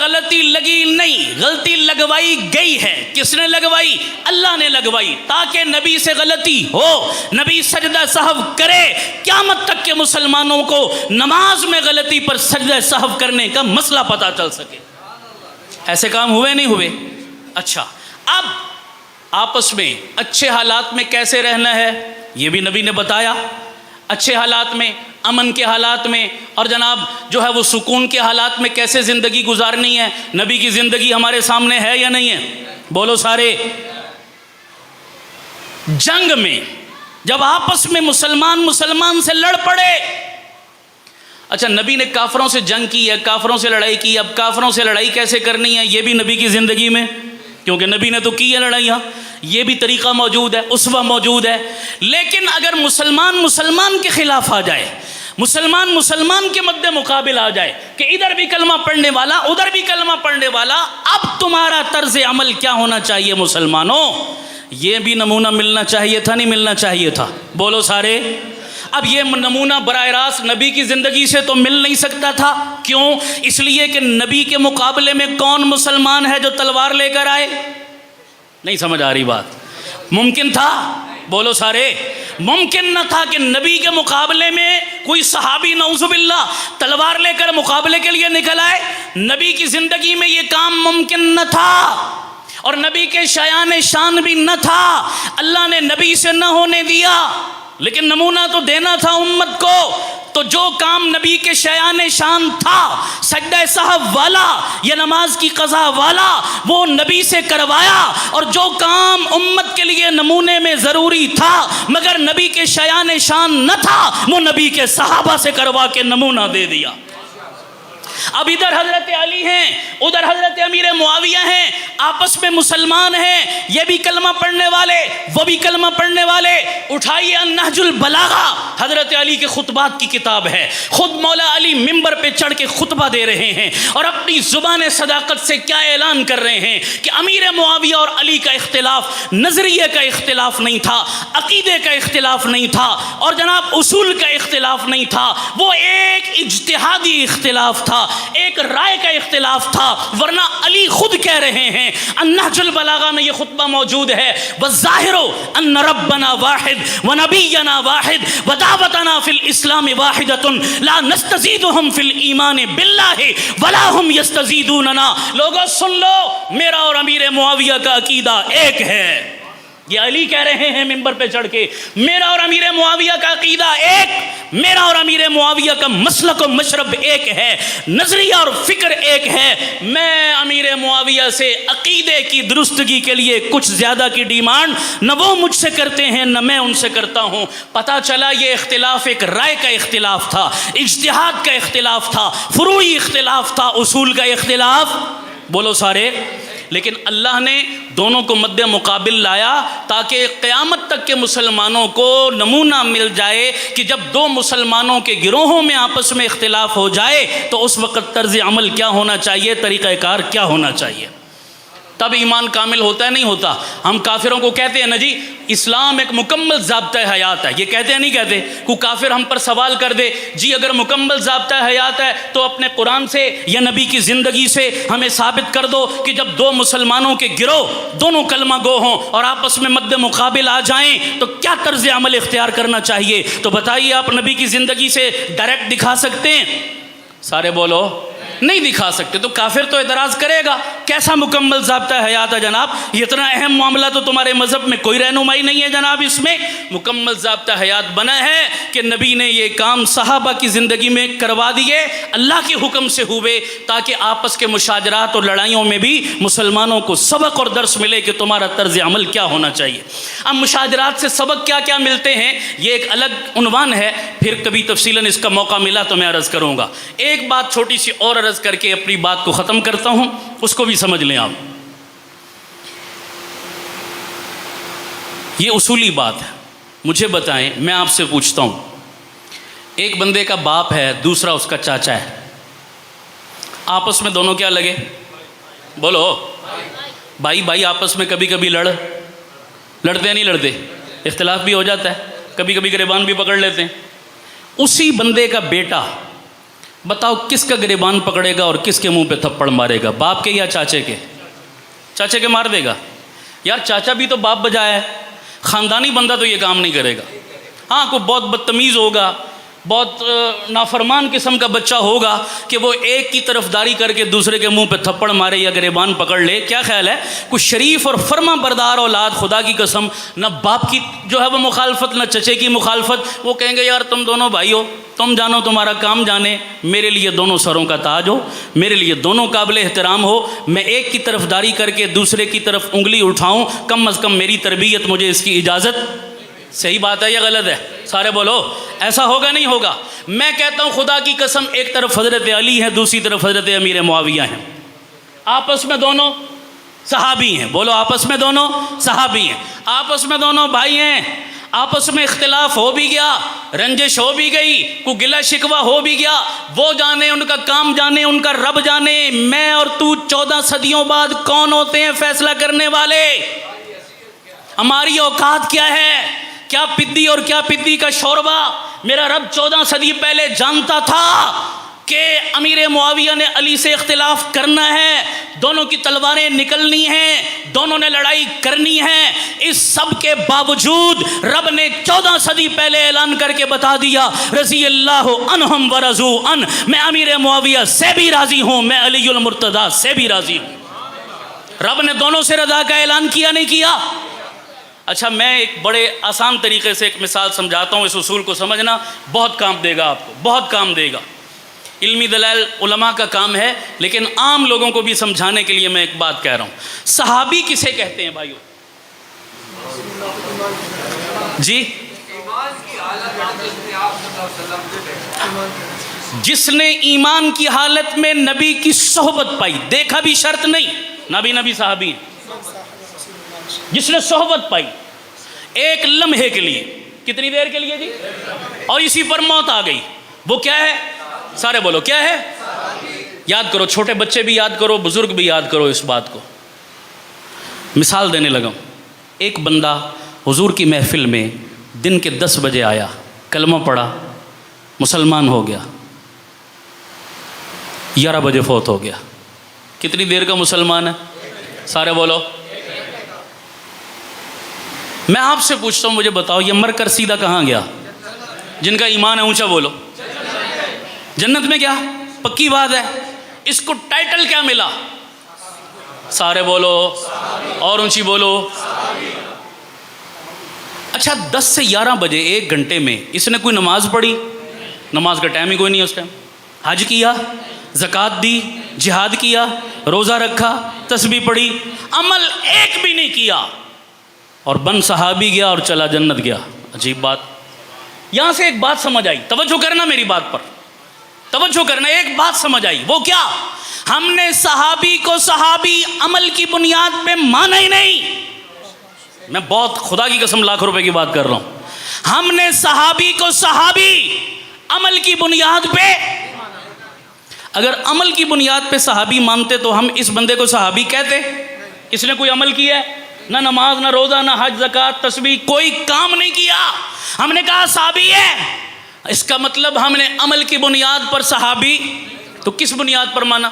Speaker 1: غلطی لگی نہیں، غلطی لگوائی گئی ہے۔ کس نے لگوائی؟ اللہ نے لگوائی، تاکہ نبی سے غلطی ہو، نبی سجدہ سہو کرے، قیامت تک کے مسلمانوں کو نماز میں غلطی پر سجدہ سہو کرنے کا مسئلہ پتہ چل سکے۔ ایسے کام ہوئے نہیں ہوئے؟ اچھا، اب آپس میں اچھے حالات میں کیسے رہنا ہے یہ بھی نبی نے بتایا، اچھے حالات میں، امن کے حالات میں، اور جناب جو ہے وہ سکون کے حالات میں کیسے زندگی گزارنی ہے۔ نبی کی زندگی ہمارے سامنے ہے یا نہیں ہے؟ بولو سارے۔ جنگ میں جب آپس میں مسلمان سے لڑ پڑے، اچھا نبی نے کافروں سے جنگ کی ہے، کافروں سے لڑائی کی، اب کافروں سے لڑائی کیسے کرنی ہے یہ بھی نبی کی زندگی میں، کیونکہ نبی نے تو کی ہے لڑائیاں، یہ بھی طریقہ موجود ہے، اسوہ موجود ہے۔ لیکن اگر مسلمان کے خلاف آ جائے، مسلمان کے مد مقابل آ جائے کہ ادھر بھی کلمہ پڑھنے والا ادھر بھی کلمہ پڑھنے والا، اب تمہارا طرز عمل کیا ہونا چاہیے مسلمانوں؟ یہ بھی نمونہ ملنا چاہیے تھا نہیں ملنا چاہیے تھا؟ بولو سارے۔ اب یہ نمونہ براہ راست نبی کی زندگی سے تو مل نہیں سکتا تھا، کیوں؟ اس لیے کہ نبی کے مقابلے میں کون مسلمان ہے جو تلوار لے کر آئے؟ نہیں سمجھ آ رہی بات؟ ممکن تھا؟ بولو سارے۔ ممکن نہ تھا کہ نبی کے مقابلے میں کوئی صحابی نعوذ باللہ تلوار لے کر مقابلے کے لیے نکل آئے؟ نبی کی زندگی میں یہ کام ممکن نہ تھا، اور نبی کے شایان شان بھی نہ تھا، اللہ نے نبی سے نہ ہونے دیا، لیکن نمونہ تو دینا تھا امت کو۔ تو جو کام نبی کے شایان شان تھا، سجدہ سہو والا یا نماز کی قضا والا، وہ نبی سے کروایا، اور جو کام امت کے لیے نمونے میں ضروری تھا مگر نبی کے شایان شان نہ تھا، وہ نبی کے صحابہ سے کروا کے نمونہ دے دیا۔ اب ادھر حضرت علی ہیں، ادھر حضرت امیر معاویہ ہیں، آپس میں مسلمان ہیں، یہ بھی کلمہ پڑھنے والے وہ بھی کلمہ پڑھنے والے۔ اٹھائیے النہج البلاغہ، حضرت علی کے خطبات کی کتاب ہے، خود مولا علی ممبر پہ چڑھ کے خطبہ دے رہے ہیں اور اپنی زبان صداقت سے کیا اعلان کر رہے ہیں کہ امیر معاویہ اور علی کا اختلاف نظریے کا اختلاف نہیں تھا، عقیدے کا اختلاف نہیں تھا، اور جناب اصول کا اختلاف نہیں تھا، وہ ایک اجتہادی اختلاف تھا، ایک رائے کا اختلاف تھا، ورنہ علی خود کہہ رہے ہیں، النہج البلاغہ میں یہ خطبہ موجود ہے، وَالظَّاهِرُ أَنَّ رَبَّنَا وَاحِدٌ وَنَبِيَّنَا وَاحِدٌ وَدَعْوَتَنَا فِي الْإِسْلَامِ وَاحِدَةٌ لَا نَسْتَزِيدُهُمْ فِي الْإِيمَانِ بِاللَّهِ وَلَا هُمْ يَسْتَزِيدُونَنَا۔ لوگو سن لو، میرا اور امیر معاویہ کا عقیدہ ایک ہے۔ یہ علی کہہ رہے ہیں ممبر پہ چڑھ کے، میرا اور امیر معاویہ کا عقیدہ ایک، میرا اور امیر معاویہ کا مسلک و مشرب ایک ہے، نظریہ اور فکر ایک ہے۔ میں امیر معاویہ سے عقیدے کی درستگی کے لیے کچھ زیادہ کی ڈیمانڈ نہ وہ مجھ سے کرتے ہیں نہ میں ان سے کرتا ہوں۔ پتہ چلا یہ اختلاف ایک رائے کا اختلاف تھا، اجتہاد کا اختلاف تھا، فروعی اختلاف تھا، اصول کا اختلاف۔ بولو سارے۔ لیکن اللہ نے دونوں کو مد مقابل لایا تاکہ قیامت تک کے مسلمانوں کو نمونہ مل جائے کہ جب دو مسلمانوں کے گروہوں میں آپس میں اختلاف ہو جائے تو اس وقت طرز عمل کیا ہونا چاہیے، طریقہ کار کیا ہونا چاہیے، تب ایمان کامل ہوتا ہے نہیں ہوتا۔ ہم کافروں کو کہتے ہیں نا جی اسلام ایک مکمل ضابطہ حیات ہے، یہ کہتے ہیں نہیں کہتے؟ کوئی کافر ہم پر سوال کر دے جی اگر مکمل ضابطہ حیات ہے تو اپنے قرآن سے یا نبی کی زندگی سے ہمیں ثابت کر دو کہ جب دو مسلمانوں کے گروہ دونوں کلمہ گو ہوں اور آپس میں مد مقابل آ جائیں تو کیا طرز عمل اختیار کرنا چاہیے؟ تو بتائیے، آپ نبی کی زندگی سے ڈائریکٹ دکھا سکتے ہیں؟ سارے بولو نہیں دکھا سکتے. تو کافر تو اعتراض کرے گا کیسا مکمل ضابطہ حیات ہے جناب, یہ اتنا اہم معاملہ تو تمہارے مذہب میں کوئی رہنمائی نہیں ہے جناب. اس میں مکمل ضابطہ حیات بنا ہے کہ نبی نے یہ کام صحابہ کی زندگی میں کروا دیے, اللہ کے حکم سے ہوئے, تاکہ آپس کے مشاجرات اور لڑائیوں میں بھی مسلمانوں کو سبق اور درس ملے کہ تمہارا طرز عمل کیا ہونا چاہیے. اب مشاجرات سے سبق کیا کیا ملتے ہیں یہ ایک الگ عنوان ہے, پھر کبھی تفصیلاً اس کا موقع ملا تو میں عرض کروں گا. ایک بات چھوٹی سی اور عرض کر کے اپنی بات کو ختم کرتا ہوں, اس کو بھی سمجھ لیں آپ. یہ اصولی بات ہے. مجھے بتائیں, میں آپ سے پوچھتا ہوں, ایک بندے کا باپ ہے, دوسرا اس کا چاچا ہے, آپس میں دونوں کیا لگے؟ بولو بھائی بھائی آپس میں کبھی کبھی لڑتے ہیں, نہیں لڑتے؟ اختلاف بھی ہو جاتا ہے, کبھی کبھی گریبان بھی پکڑ لیتے ہیں. اسی بندے کا بیٹا بتاؤ کس کا گریبان پکڑے گا اور کس کے منہ پہ تھپڑ مارے گا, باپ کے یا چاچے کے؟ چاچے کے مار دے گا. یار چاچا بھی تو باپ بجایا ہے, خاندانی بندہ تو یہ کام نہیں کرے گا. ہاں کوئی بہت بدتمیز ہوگا, بہت نافرمان قسم کا بچہ ہوگا کہ وہ ایک کی طرفداری کر کے دوسرے کے منہ پہ تھپڑ مارے یا گریبان پکڑ لے. کیا خیال ہے؟ کچھ شریف اور فرما بردار اولاد, خدا کی قسم, نہ باپ کی جو ہے وہ مخالفت نہ چچے کی مخالفت. وہ کہیں گے یار تم دونوں بھائی ہو, تم جانو تمہارا کام جانے, میرے لیے دونوں سروں کا تاج ہو, میرے لیے دونوں قابل احترام ہو. میں ایک کی طرفداری کر کے دوسرے کی طرف انگلی اٹھاؤں, کم از کم میری تربیت مجھے اس کی اجازت. صحیح بات ہے یا غلط ہے؟ سارے بولو. ایسا ہوگا نہیں ہوگا؟ میں کہتا ہوں خدا کی قسم, ایک طرف حضرت علی ہے, دوسری طرف حضرت امیر معاویہ ہیں, آپس میں دونوں صحابی ہیں. بولو آپس میں دونوں صحابی ہیں, آپس میں دونوں بھائی ہیں. آپس میں اختلاف ہو بھی گیا, رنجش ہو بھی گئی, کوئی گلہ شکوہ ہو بھی گیا, وہ جانے, ان کا کام جانے, ان کا رب جانے. میں اور تو 14 صدیوں بعد کون ہوتے ہیں فیصلہ کرنے والے؟ ہماری اوقات کیا ہے؟ کیا پدی اور کیا پدی کا شوربہ. میرا رب 14 صدی پہلے جانتا تھا کہ امیر معاویہ نے علی سے اختلاف کرنا ہے, دونوں کی تلواریں نکلنی ہیں, دونوں نے لڑائی کرنی ہے. اس سب کے باوجود رب نے 14 صدی پہلے اعلان کر کے بتا دیا, رضی اللہ عنہم ورضوا عنہ, میں امیر معاویہ سے بھی راضی ہوں, میں علی المرتضیٰ سے بھی راضی ہوں. رب نے دونوں سے رضا کا اعلان کیا نہیں کیا؟ اچھا میں ایک بڑے آسان طریقے سے ایک مثال سمجھاتا ہوں, اس اصول کو سمجھنا بہت کام دے گا آپ کو, بہت کام دے گا. علمی دلائل علماء کا کام ہے, لیکن عام لوگوں کو بھی سمجھانے کے لیے میں ایک بات کہہ رہا ہوں. صحابی کسے کہتے ہیں بھائیو؟ جی, جس نے ایمان کی حالت میں نبی کی صحبت پائی, دیکھا بھی شرط نہیں, نبی صحابی ہیں. جس نے صحبت پائی ایک لمحے کے لیے, کتنی دیر کے لیے جی, اور اسی پر موت آ گئی, وہ کیا ہے؟ سارے بولو کیا ہے؟ یاد کرو, چھوٹے بچے بھی یاد کرو, بزرگ بھی یاد کرو اس بات کو. مثال دینے لگا ہوں. ایک بندہ حضور کی محفل میں دن کے 10 بجے آیا, کلمہ پڑھا, مسلمان ہو گیا, 11 بجے فوت ہو گیا. کتنی دیر کا مسلمان ہے؟ سارے بولو. میں آپ سے پوچھتا ہوں, مجھے بتاؤ یہ مر کر سیدھا کہاں گیا؟ جن کا ایمان ہے اونچا بولو. جنت میں کیا پکی بات ہے. اس کو ٹائٹل کیا ملا؟ سارے بولو, اور اونچی بولو. اچھا 10 سے 11 بجے 1 گھنٹے میں اس نے کوئی نماز پڑھی؟ نماز کا ٹائم ہی کوئی نہیں اس ٹائم. حج کیا, زکوٰۃ دی, جہاد کیا, روزہ رکھا, تسبیح پڑھی, عمل ایک بھی نہیں کیا, اور بن صحابی گیا اور چلا جنت گیا. عجیب بات. یہاں سے ایک بات سمجھ آئی, توجہ کرنا میری بات پر, توجہ کرنا. ایک بات سمجھ آئی, وہ کیا؟ ہم نے صحابی کو صحابی عمل کی بنیاد پہ مانا ہی نہیں. میں بہت خدا کی قسم لاکھ روپے کی بات کر رہا ہوں. ہم نے صحابی کو صحابی عمل کی بنیاد پہ, اگر عمل کی بنیاد پہ صحابی مانتے تو ہم اس بندے کو صحابی کہتے. اس نے کوئی عمل کیا ہے؟ نہ نماز, نہ روزہ, نہ حج, زکوٰۃ, تسبیح, کوئی کام نہیں کیا. ہم نے کہا صحابی ہے, اس کا مطلب ہم نے عمل کی بنیاد پر صحابی. تو کس بنیاد پر مانا؟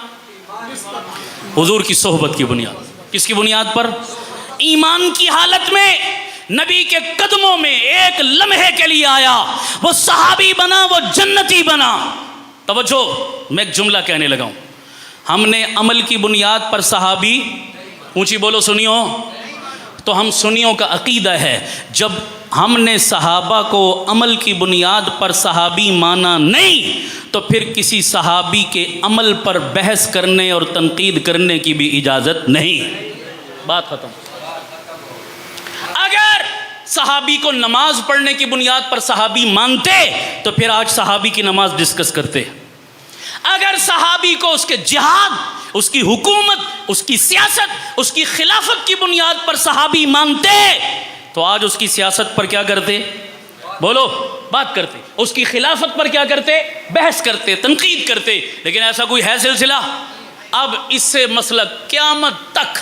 Speaker 1: حضور کی صحبت کی بنیاد. کس کی بنیاد پر؟ ایمان کی حالت میں نبی کے قدموں میں ایک لمحے کے لیے آیا, وہ صحابی بنا, وہ جنتی بنا. توجہ، میں ایک جملہ کہنے لگا ہوں. ہم نے عمل کی بنیاد پر صحابی، اونچی بولو سنیو، تو ہم سنیوں کا عقیدہ ہے جب ہم نے صحابہ کو عمل کی بنیاد پر صحابی مانا نہیں تو پھر کسی صحابی کے عمل پر بحث کرنے اور تنقید کرنے کی بھی اجازت نہیں. بات ختم. اگر صحابی کو نماز پڑھنے کی بنیاد پر صحابی مانتے تو پھر آج صحابی کی نماز ڈسکس کرتے. اگر صحابی کو اس کے جہاد، اس کی حکومت، اس کی سیاست، اس کی خلافت کی بنیاد پر صحابی مانتے تو آج اس کی سیاست پر کیا کرتے؟ بولو، بات کرتے. اس کی خلافت پر کیا کرتے؟ بحث کرتے، تنقید کرتے. لیکن ایسا کوئی ہے سلسلہ؟ اب اس سے مسئلہ قیامت تک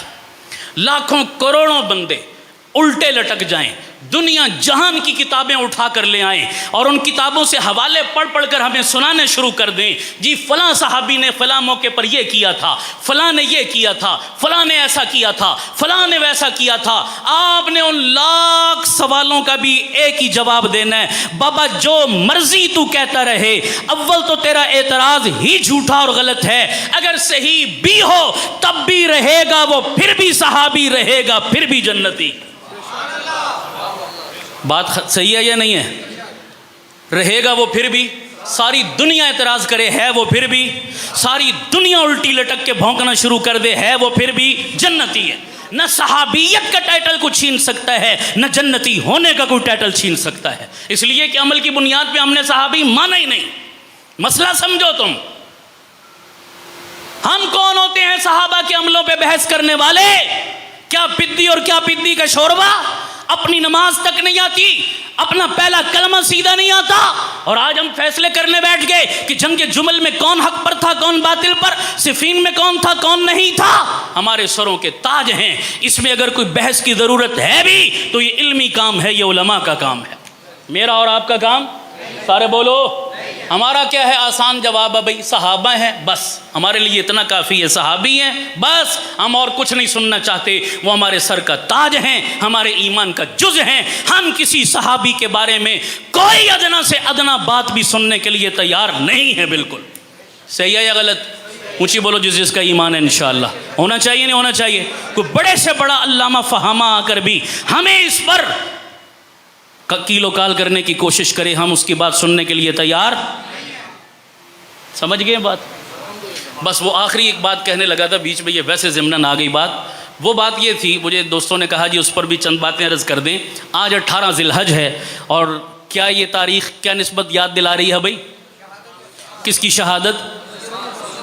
Speaker 1: لاکھوں کروڑوں بندے الٹے لٹک جائیں، دنیا جہان کی کتابیں اٹھا کر لے آئیں اور ان کتابوں سے حوالے پڑھ پڑھ کر ہمیں سنانے شروع کر دیں، جی فلاں صحابی نے فلاں موقع پر یہ کیا تھا، فلاں نے یہ کیا تھا، فلاں نے ایسا کیا تھا، فلاں نے ویسا کیا تھا. آپ نے ان لاکھ سوالوں کا بھی ایک ہی جواب دینا ہے، بابا جو مرضی تو کہتا رہے، اول تو تیرا اعتراض ہی جھوٹا اور غلط ہے. اگر صحیح بھی ہو تب بھی رہے گا وہ پھر بھی صحابی رہے گا، پھر بھی جنتی. بات صحیح ہے یا نہیں ہے؟ رہے گا وہ پھر بھی. ساری دنیا اعتراض کرے ہے وہ پھر بھی. ساری دنیا الٹی لٹک کے بھونکنا شروع کر دے ہے وہ پھر بھی جنتی ہے. نہ صحابیت کا ٹائٹل کو چھین سکتا ہے، نہ جنتی ہونے کا کوئی ٹائٹل چھین سکتا ہے. اس لیے کہ عمل کی بنیاد پہ ہم نے صحابی مانا ہی نہیں. مسئلہ سمجھو تم. ہم کون ہوتے ہیں صحابہ کے عملوں پہ بحث کرنے والے؟ کیا پدی اور کیا پدی کا شوربہ؟ اپنی نماز تک نہیں آتی، اپنا پہلا کلمہ سیدھا نہیں آتا، اور آج ہم فیصلے کرنے بیٹھ گئے کہ جنگ جمل میں کون حق پر تھا، کون باطل پر، صفین میں کون تھا، کون نہیں تھا. ہمارے سروں کے تاج ہیں. اس میں اگر کوئی بحث کی ضرورت ہے بھی تو یہ علمی کام ہے، یہ علماء کا کام ہے. میرا اور آپ کا کام. سارے بولو. ہمارا کیا ہے؟ آسان جواب ہے بھائی صحابہ ہیں، بس ہمارے لیے اتنا کافی ہے. صحابی ہیں بس، ہم اور کچھ نہیں سننا چاہتے. وہ ہمارے سر کا تاج ہیں، ہمارے ایمان کا جز ہیں. ہم کسی صحابی کے بارے میں کوئی ادنا سے ادنا بات بھی سننے کے لیے تیار نہیں ہے. بالکل صحیح ہے یا غلط؟ اونچی بولو جس کا ایمان ہے. انشاءاللہ ہونا چاہیے نہیں ہونا چاہیے؟ کوئی بڑے سے بڑا علامہ فہامہ آ کر بھی ہمیں اس پر کیلو کال کرنے کی کوشش کرے، ہم اس کی بات سننے کے لیے تیار. سمجھ گئے بات؟ بس وہ آخری ایک بات کہنے لگا تھا بیچ میں، یہ ویسے ضمناً آ گئی بات. وہ بات یہ تھی، مجھے دوستوں نے کہا جی اس پر بھی چند باتیں عرض کر دیں. آج 18 ذی الحج ہے، اور کیا یہ تاریخ کیا نسبت یاد دلا رہی ہے بھائی؟ کس کی شہادت؟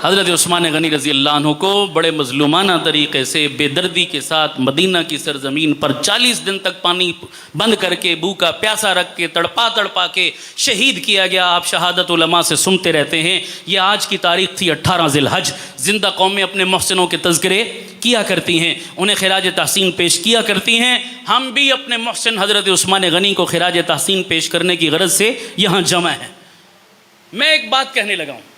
Speaker 1: حضرت عثمان غنی رضی اللہ عنہ کو بڑے مظلومانہ طریقے سے بے دردی کے ساتھ مدینہ کی سرزمین پر 40 دن تک پانی بند کر کے، بھوکا پیاسا رکھ کے، تڑپا کے شہید کیا گیا. آپ شہادت علماء سے سنتے رہتے ہیں. یہ آج کی تاریخ تھی 18 ذی الحج. زندہ قومیں اپنے محسنوں کے تذکرے کیا کرتی ہیں، انہیں خراج تحسین پیش کیا کرتی ہیں. ہم بھی اپنے محسن حضرت عثمان غنی کو خراج تحسین پیش کرنے کی غرض سے یہاں جمع ہیں. میں ایک بات کہنے لگا ہوں.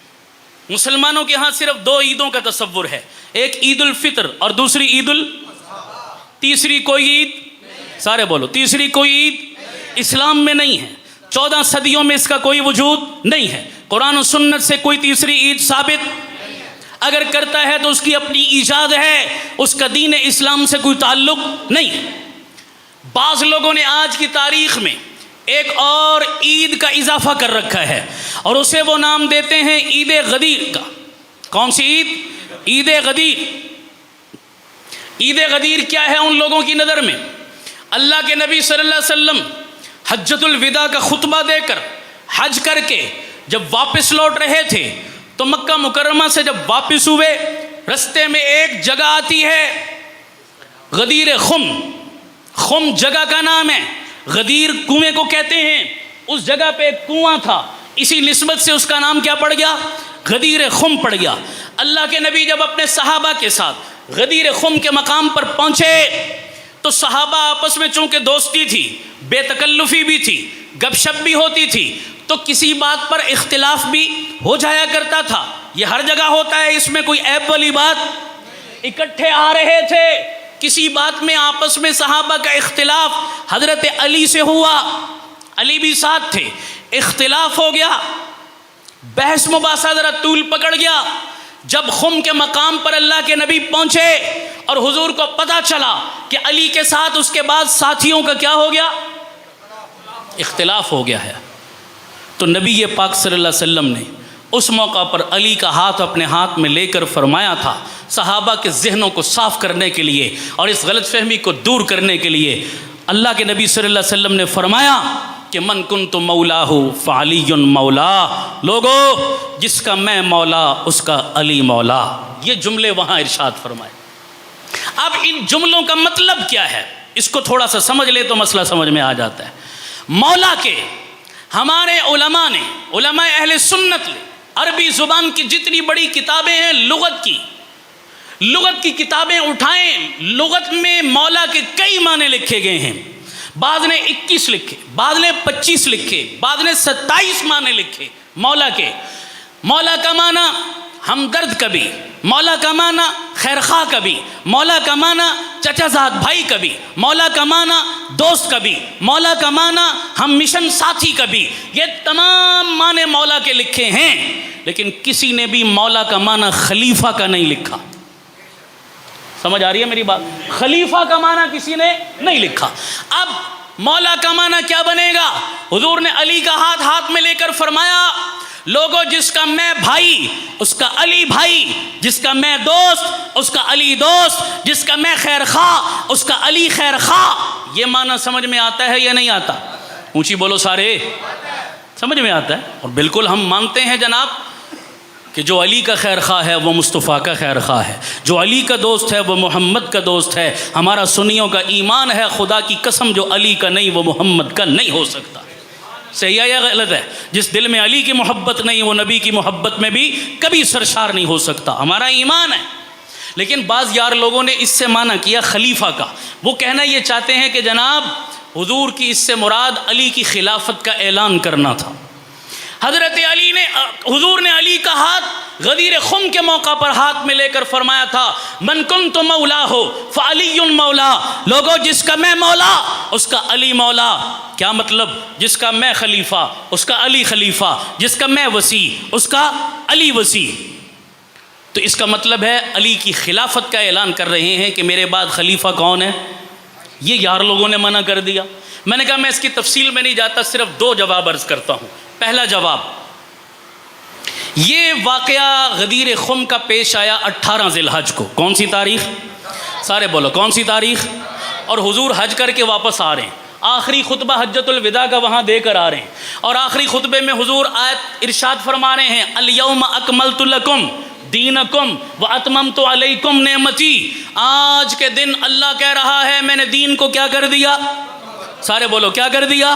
Speaker 1: مسلمانوں کے ہاں صرف 2 عیدوں کا تصور ہے، ایک عید الفطر اور دوسری عید تیسری کوئی عید. سارے بولو. تیسری کوئی عید اسلام میں نہیں ہے. 14 صدیوں میں اس کا کوئی وجود نہیں ہے. قرآن و سنت سے کوئی تیسری عید ثابت اگر کرتا ہے تو اس کی اپنی ایجاد ہے، اس کا دین اسلام سے کوئی تعلق نہیں. بعض لوگوں نے آج کی تاریخ میں ایک اور عید کا اضافہ کر رکھا ہے اور اسے وہ نام دیتے ہیں عید غدیر کا. کون سی عید؟ عید غدیر. عید غدیر کیا ہے ان لوگوں کی نظر میں؟ اللہ کے نبی صلی اللہ علیہ وسلم حجۃ الوداع کا خطبہ دے کر حج کر کے جب واپس لوٹ رہے تھے تو مکہ مکرمہ سے جب واپس ہوئے، رستے میں ایک جگہ آتی ہے غدیر خم. خم جگہ کا نام ہے، غدیر کنویں کو کہتے ہیں. اس جگہ پہ ایک کنواں تھا، اسی نسبت سے اس کا نام کیا پڑ گیا؟ غدیر خم پڑ گیا. اللہ کے نبی جب اپنے صحابہ کے ساتھ غدیر خم کے مقام پر پہنچے تو صحابہ آپس میں چونکہ دوستی تھی، بے تکلفی بھی تھی، گپ شپ بھی ہوتی تھی، تو کسی بات پر اختلاف بھی ہو جایا کرتا تھا. یہ ہر جگہ ہوتا ہے، اس میں کوئی عیب والی بات. اکٹھے آ رہے تھے، کسی بات میں آپس میں صحابہ کا اختلاف حضرت علی سے ہوا، علی بھی ساتھ تھے، اختلاف ہو گیا. بحث مباحثہ ذرا طول پکڑ گیا. جب خم کے مقام پر اللہ کے نبی پہنچے اور حضور کو پتہ چلا کہ علی کے ساتھ اس کے بعد ساتھیوں کا کیا ہو گیا؟ اختلاف ہو گیا ہے، تو نبی پاک صلی اللہ علیہ وسلم نے اس موقع پر علی کا ہاتھ اپنے ہاتھ میں لے کر فرمایا تھا، صحابہ کے ذہنوں کو صاف کرنے کے لیے اور اس غلط فہمی کو دور کرنے کے لیے اللہ کے نبی صلی اللہ علیہ وسلم نے فرمایا کہ من کنت مولاہ فعلی مولا، لوگو جس کا میں مولا اس کا علی مولا. یہ جملے وہاں ارشاد فرمائے. اب ان جملوں کا مطلب کیا ہے اس کو تھوڑا سا سمجھ لے تو مسئلہ سمجھ میں آ جاتا ہے. مولا کے ہمارے علماء نے، علماء اہل سنت نے عربی زبان کی جتنی بڑی کتابیں ہیں لغت کی کتابیں اٹھائیں، لغت میں مولا کے کئی معنی لکھے گئے ہیں. بعض نے 21 لکھے، بعض نے 25 لکھے، بعض نے 27 معنی لکھے مولا کے. مولا کا معنی ہمدرد کبھی، مولا کا معنی خیرخواہ کبھی، مولا کا معنی چچا زاد بھائی کبھی، مولا کا معنی دوست کبھی، مولا کا معنی ہم مشن ساتھی کبھی. یہ تمام معنی مولا کے لکھے ہیں، لیکن کسی نے بھی مولا کا معنی خلیفہ کا نہیں لکھا. سمجھ آ رہی ہے میری بات؟ خلیفہ کا معنی کسی نے نہیں لکھا. اب مولا کا معنی کیا بنے گا؟ حضور نے علی کا ہاتھ میں لے کر فرمایا لوگوں جس کا میں بھائی اس کا علی بھائی، جس کا میں دوست اس کا علی دوست، جس کا میں خیر خواہ اس کا علی خیر خواہ. یہ معنی سمجھ میں آتا ہے یا نہیں آتا؟ اونچی بولو سارے. سمجھ میں آتا ہے. اور بالکل ہم مانتے ہیں جناب کہ جو علی کا خیر خواہ ہے وہ مصطفیٰ کا خیر خواہ ہے، جو علی کا دوست ہے وہ محمد کا دوست ہے. ہمارا سنیوں کا ایمان ہے، خدا کی قسم جو علی کا نہیں وہ محمد کا نہیں ہو سکتا. صحیح ہے یا غلط ہے؟ جس دل میں علی کی محبت نہیں وہ نبی کی محبت میں بھی کبھی سرشار نہیں ہو سکتا. ہمارا ایمان ہے. لیکن بعض یار لوگوں نے اس سے معنی کیا خلیفہ کا. وہ کہنا یہ چاہتے ہیں کہ جناب حضور کی اس سے مراد علی کی خلافت کا اعلان کرنا تھا. حضرت علی نے، حضور نے علی کا ہاتھ غدیر خم کے موقع پر ہاتھ میں لے کر فرمایا تھا من کنت مولا ہو فعلی مولا، لوگوں جس کا میں مولا اس کا علی مولا. کیا مطلب؟ جس کا میں خلیفہ اس کا علی خلیفہ، جس کا میں وسیع اس کا علی وسیع. تو اس کا مطلب ہے علی کی خلافت کا اعلان کر رہے ہیں کہ میرے بعد خلیفہ کون ہے. یہ یار لوگوں نے منع کر دیا. میں نے کہا میں اس کی تفصیل میں نہیں جاتا، صرف 2 جواب عرض کرتا ہوں. پہلا جواب، یہ واقعہ غدیر خم کا پیش آیا 18 ذی الحج کو. کون سی تاریخ؟ سارے بولو کون سی تاریخ؟ اور حضور حج کر کے واپس آ رہے ہیں، آخری خطبہ حجۃ الوداع کا وہاں دے کر آ رہے ہیں، اور آخری خطبے میں حضور آیت ارشاد فرما رہے ہیں الیوم اکملت لکم دینکم واتممت علیکم نعمتی. آج کے دن اللہ کہہ رہا ہے میں نے دین کو کیا کر دیا؟ سارے بولو کیا کر دیا؟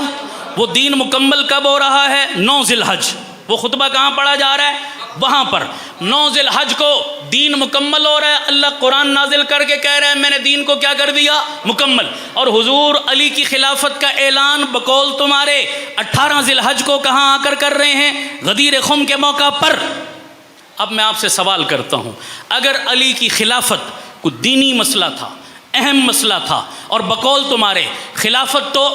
Speaker 1: وہ دین مکمل کب ہو رہا ہے؟ 9 ذی الحج. وہ خطبہ کہاں پڑھا جا رہا ہے؟ وہاں پر 9 ذی الحج کو دین مکمل ہو رہا ہے. اللہ قرآن نازل کر کے کہہ رہا ہے میں نے دین کو کیا کر دیا؟ مکمل. اور حضور علی کی خلافت کا اعلان بقول تمہارے 18 ذی الحج کو کہاں آ کر کر رہے ہیں؟ غدیر خم کے موقع پر. اب میں آپ سے سوال کرتا ہوں، اگر علی کی خلافت کوئی دینی مسئلہ تھا، اہم مسئلہ تھا، اور بقول تمہارے خلافت تو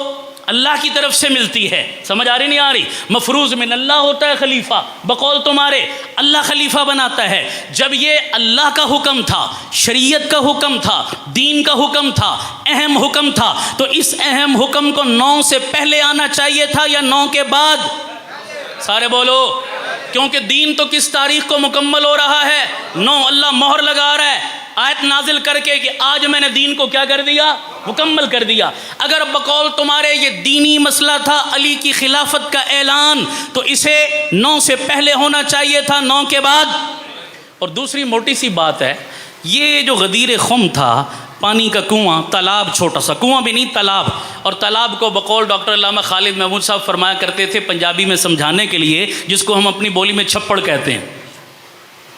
Speaker 1: اللہ کی طرف سے ملتی ہے، سمجھ آ رہی نہیں آ رہی؟ مفروض من اللہ ہوتا ہے خلیفہ، بقول تمہارے اللہ خلیفہ بناتا ہے. جب یہ اللہ کا حکم تھا، شریعت کا حکم تھا، دین کا حکم تھا، اہم حکم تھا، تو اس اہم حکم کو 9 سے پہلے آنا چاہیے تھا یا 9 کے بعد؟ سارے بولو. کیونکہ دین تو کس تاریخ کو مکمل ہو رہا ہے؟ 9. اللہ مہر لگا رہا ہے آیت نازل کر کے کہ آج میں نے دین کو کیا کر دیا؟ مکمل کر دیا. اگر بقول تمہارے یہ دینی مسئلہ تھا علی کی خلافت کا اعلان، تو اسے 9 سے پہلے ہونا چاہیے تھا، 9 کے بعد. اور دوسری موٹی سی بات ہے، یہ جو غدیر خم تھا پانی کا کنواں، تالاب، چھوٹا سا کنواں بھی نہیں تالاب، اور تالاب کو بقول ڈاکٹر علامہ خالد محمود صاحب فرمایا کرتے تھے پنجابی میں سمجھانے کے لیے، جس کو ہم اپنی بولی میں چھپڑ کہتے ہیں.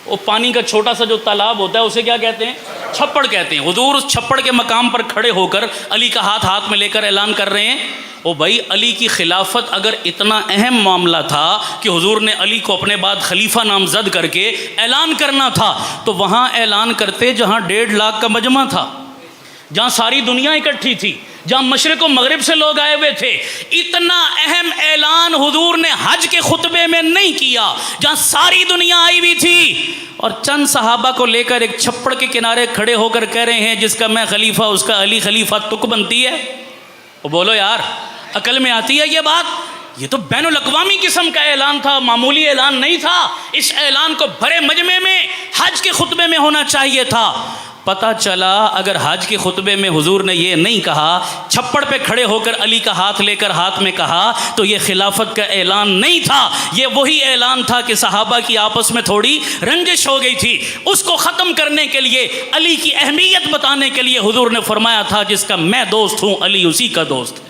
Speaker 1: وہ پانی کا چھوٹا سا جو تالاب ہوتا ہے اسے کیا کہتے ہیں؟ چھپڑ کہتے ہیں. حضور اس چھپڑ کے مقام پر کھڑے ہو کر علی کا ہاتھ میں لے کر اعلان کر رہے ہیں. او بھائی علی کی خلافت اگر اتنا اہم معاملہ تھا کہ حضور نے علی کو اپنے بعد خلیفہ نامزد کر کے اعلان کرنا تھا، تو وہاں اعلان کرتے جہاں 1.5 لاکھ کا مجمع تھا، جہاں ساری دنیا اکٹھی تھی، جہاں مشرق و مغرب سے لوگ آئے ہوئے تھے. اتنا اہم اعلان حضور نے حج کے خطبے میں نہیں کیا جہاں ساری دنیا آئی ہوئی تھی، اور چند صحابہ کو لے کر ایک چھپڑ کے کنارے کھڑے ہو کر کہہ رہے ہیں جس کا میں خلیفہ اس کا علی خلیفہ، تک بنتی ہے؟ وہ بولو یار، عقل میں آتی ہے یہ بات؟ یہ تو بین الاقوامی قسم کا اعلان تھا، معمولی اعلان نہیں تھا. اس اعلان کو بڑے مجمع میں حج کے خطبے میں ہونا چاہیے تھا. پتہ چلا اگر حج کے خطبے میں حضور نے یہ نہیں کہا، چھپڑ پہ کھڑے ہو کر علی کا ہاتھ لے کر ہاتھ میں کہا، تو یہ خلافت کا اعلان نہیں تھا. یہ وہی اعلان تھا کہ صحابہ کی آپس میں تھوڑی رنجش ہو گئی تھی، اس کو ختم کرنے کے لیے، علی کی اہمیت بتانے کے لیے حضور نے فرمایا تھا جس کا میں دوست ہوں علی اسی کا دوست ہے.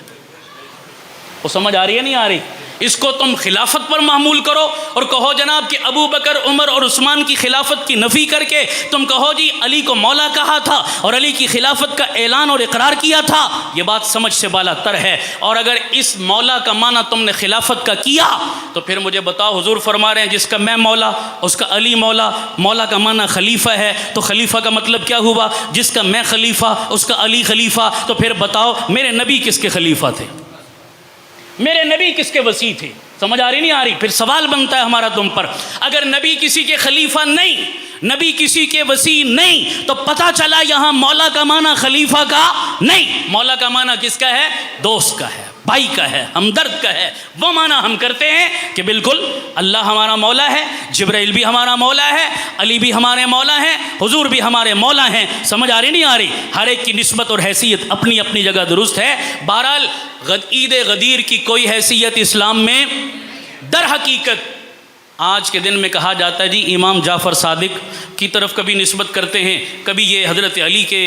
Speaker 1: وہ سمجھ آ رہی ہے نہیں آ رہی؟ اس کو تم خلافت پر معمول کرو اور کہو جناب کہ ابو بکر، عمر اور عثمان کی خلافت کی نفی کر کے تم کہو جی علی کو مولا کہا تھا اور علی کی خلافت کا اعلان اور اقرار کیا تھا. یہ بات سمجھ سے بالا تر ہے. اور اگر اس مولا کا معنی تم نے خلافت کا کیا تو پھر مجھے بتاؤ، حضور فرما رہے ہیں جس کا میں مولا اس کا علی مولا، مولا کا معنی خلیفہ ہے، تو خلیفہ کا مطلب کیا ہوا؟ جس کا میں خلیفہ اس کا علی خلیفہ. تو پھر بتاؤ میرے نبی کس کے خلیفہ تھے؟ میرے نبی کس کے وصی تھے؟ سمجھ آ رہی نہیں آ رہی؟ پھر سوال بنتا ہے ہمارا تم پر، اگر نبی کسی کے خلیفہ نہیں، نبی کسی کے وصی نہیں، تو پتہ چلا یہاں مولا کا معنی خلیفہ کا نہیں، مولا کا معنی کس کا ہے؟ دوست کا ہے، بھائی کا ہے، ہمدرد کا ہے. وہ معنی ہم کرتے ہیں کہ بالکل اللہ ہمارا مولا ہے، جبرائیل بھی ہمارا مولا ہے، علی بھی ہمارے مولا ہیں، حضور بھی ہمارے مولا ہیں. سمجھ آ رہی نہیں آ رہی؟ ہر ایک کی نسبت اور حیثیت اپنی اپنی جگہ درست ہے. بہرحال عید غدیر کی کوئی حیثیت اسلام میں در حقیقت آج کے دن میں کہا جاتا ہے جی امام جعفر صادق کی طرف کبھی نسبت کرتے ہیں، کبھی یہ حضرت علی کے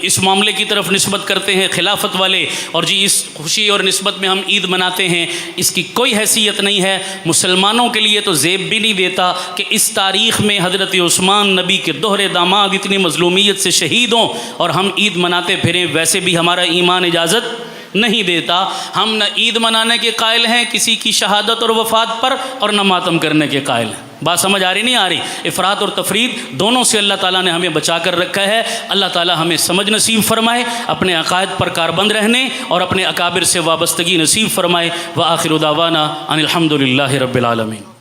Speaker 1: اس معاملے کی طرف نسبت کرتے ہیں خلافت والے، اور جی اس خوشی اور نسبت میں ہم عید مناتے ہیں. اس کی کوئی حیثیت نہیں ہے. مسلمانوں کے لیے تو زیب بھی نہیں دیتا کہ اس تاریخ میں حضرت عثمان نبی کے دوہرے داماد اتنی مظلومیت سے شہید ہوں اور ہم عید مناتے پھریں. ویسے بھی ہمارا ایمان اجازت نہیں دیتا. ہم نہ عید منانے کے قائل ہیں کسی کی شہادت اور وفات پر، اور نہ ماتم کرنے کے قائل ہیں. بات سمجھ آ رہی نہیں آ رہی؟ افراط اور تفرید دونوں سے اللہ تعالیٰ نے ہمیں بچا کر رکھا ہے. اللہ تعالیٰ ہمیں سمجھ نصیب فرمائے، اپنے عقائد پر کاربند رہنے اور اپنے اکابر سے وابستگی نصیب فرمائے. وآخر دعوانا ان الحمد للہ رب العالمین.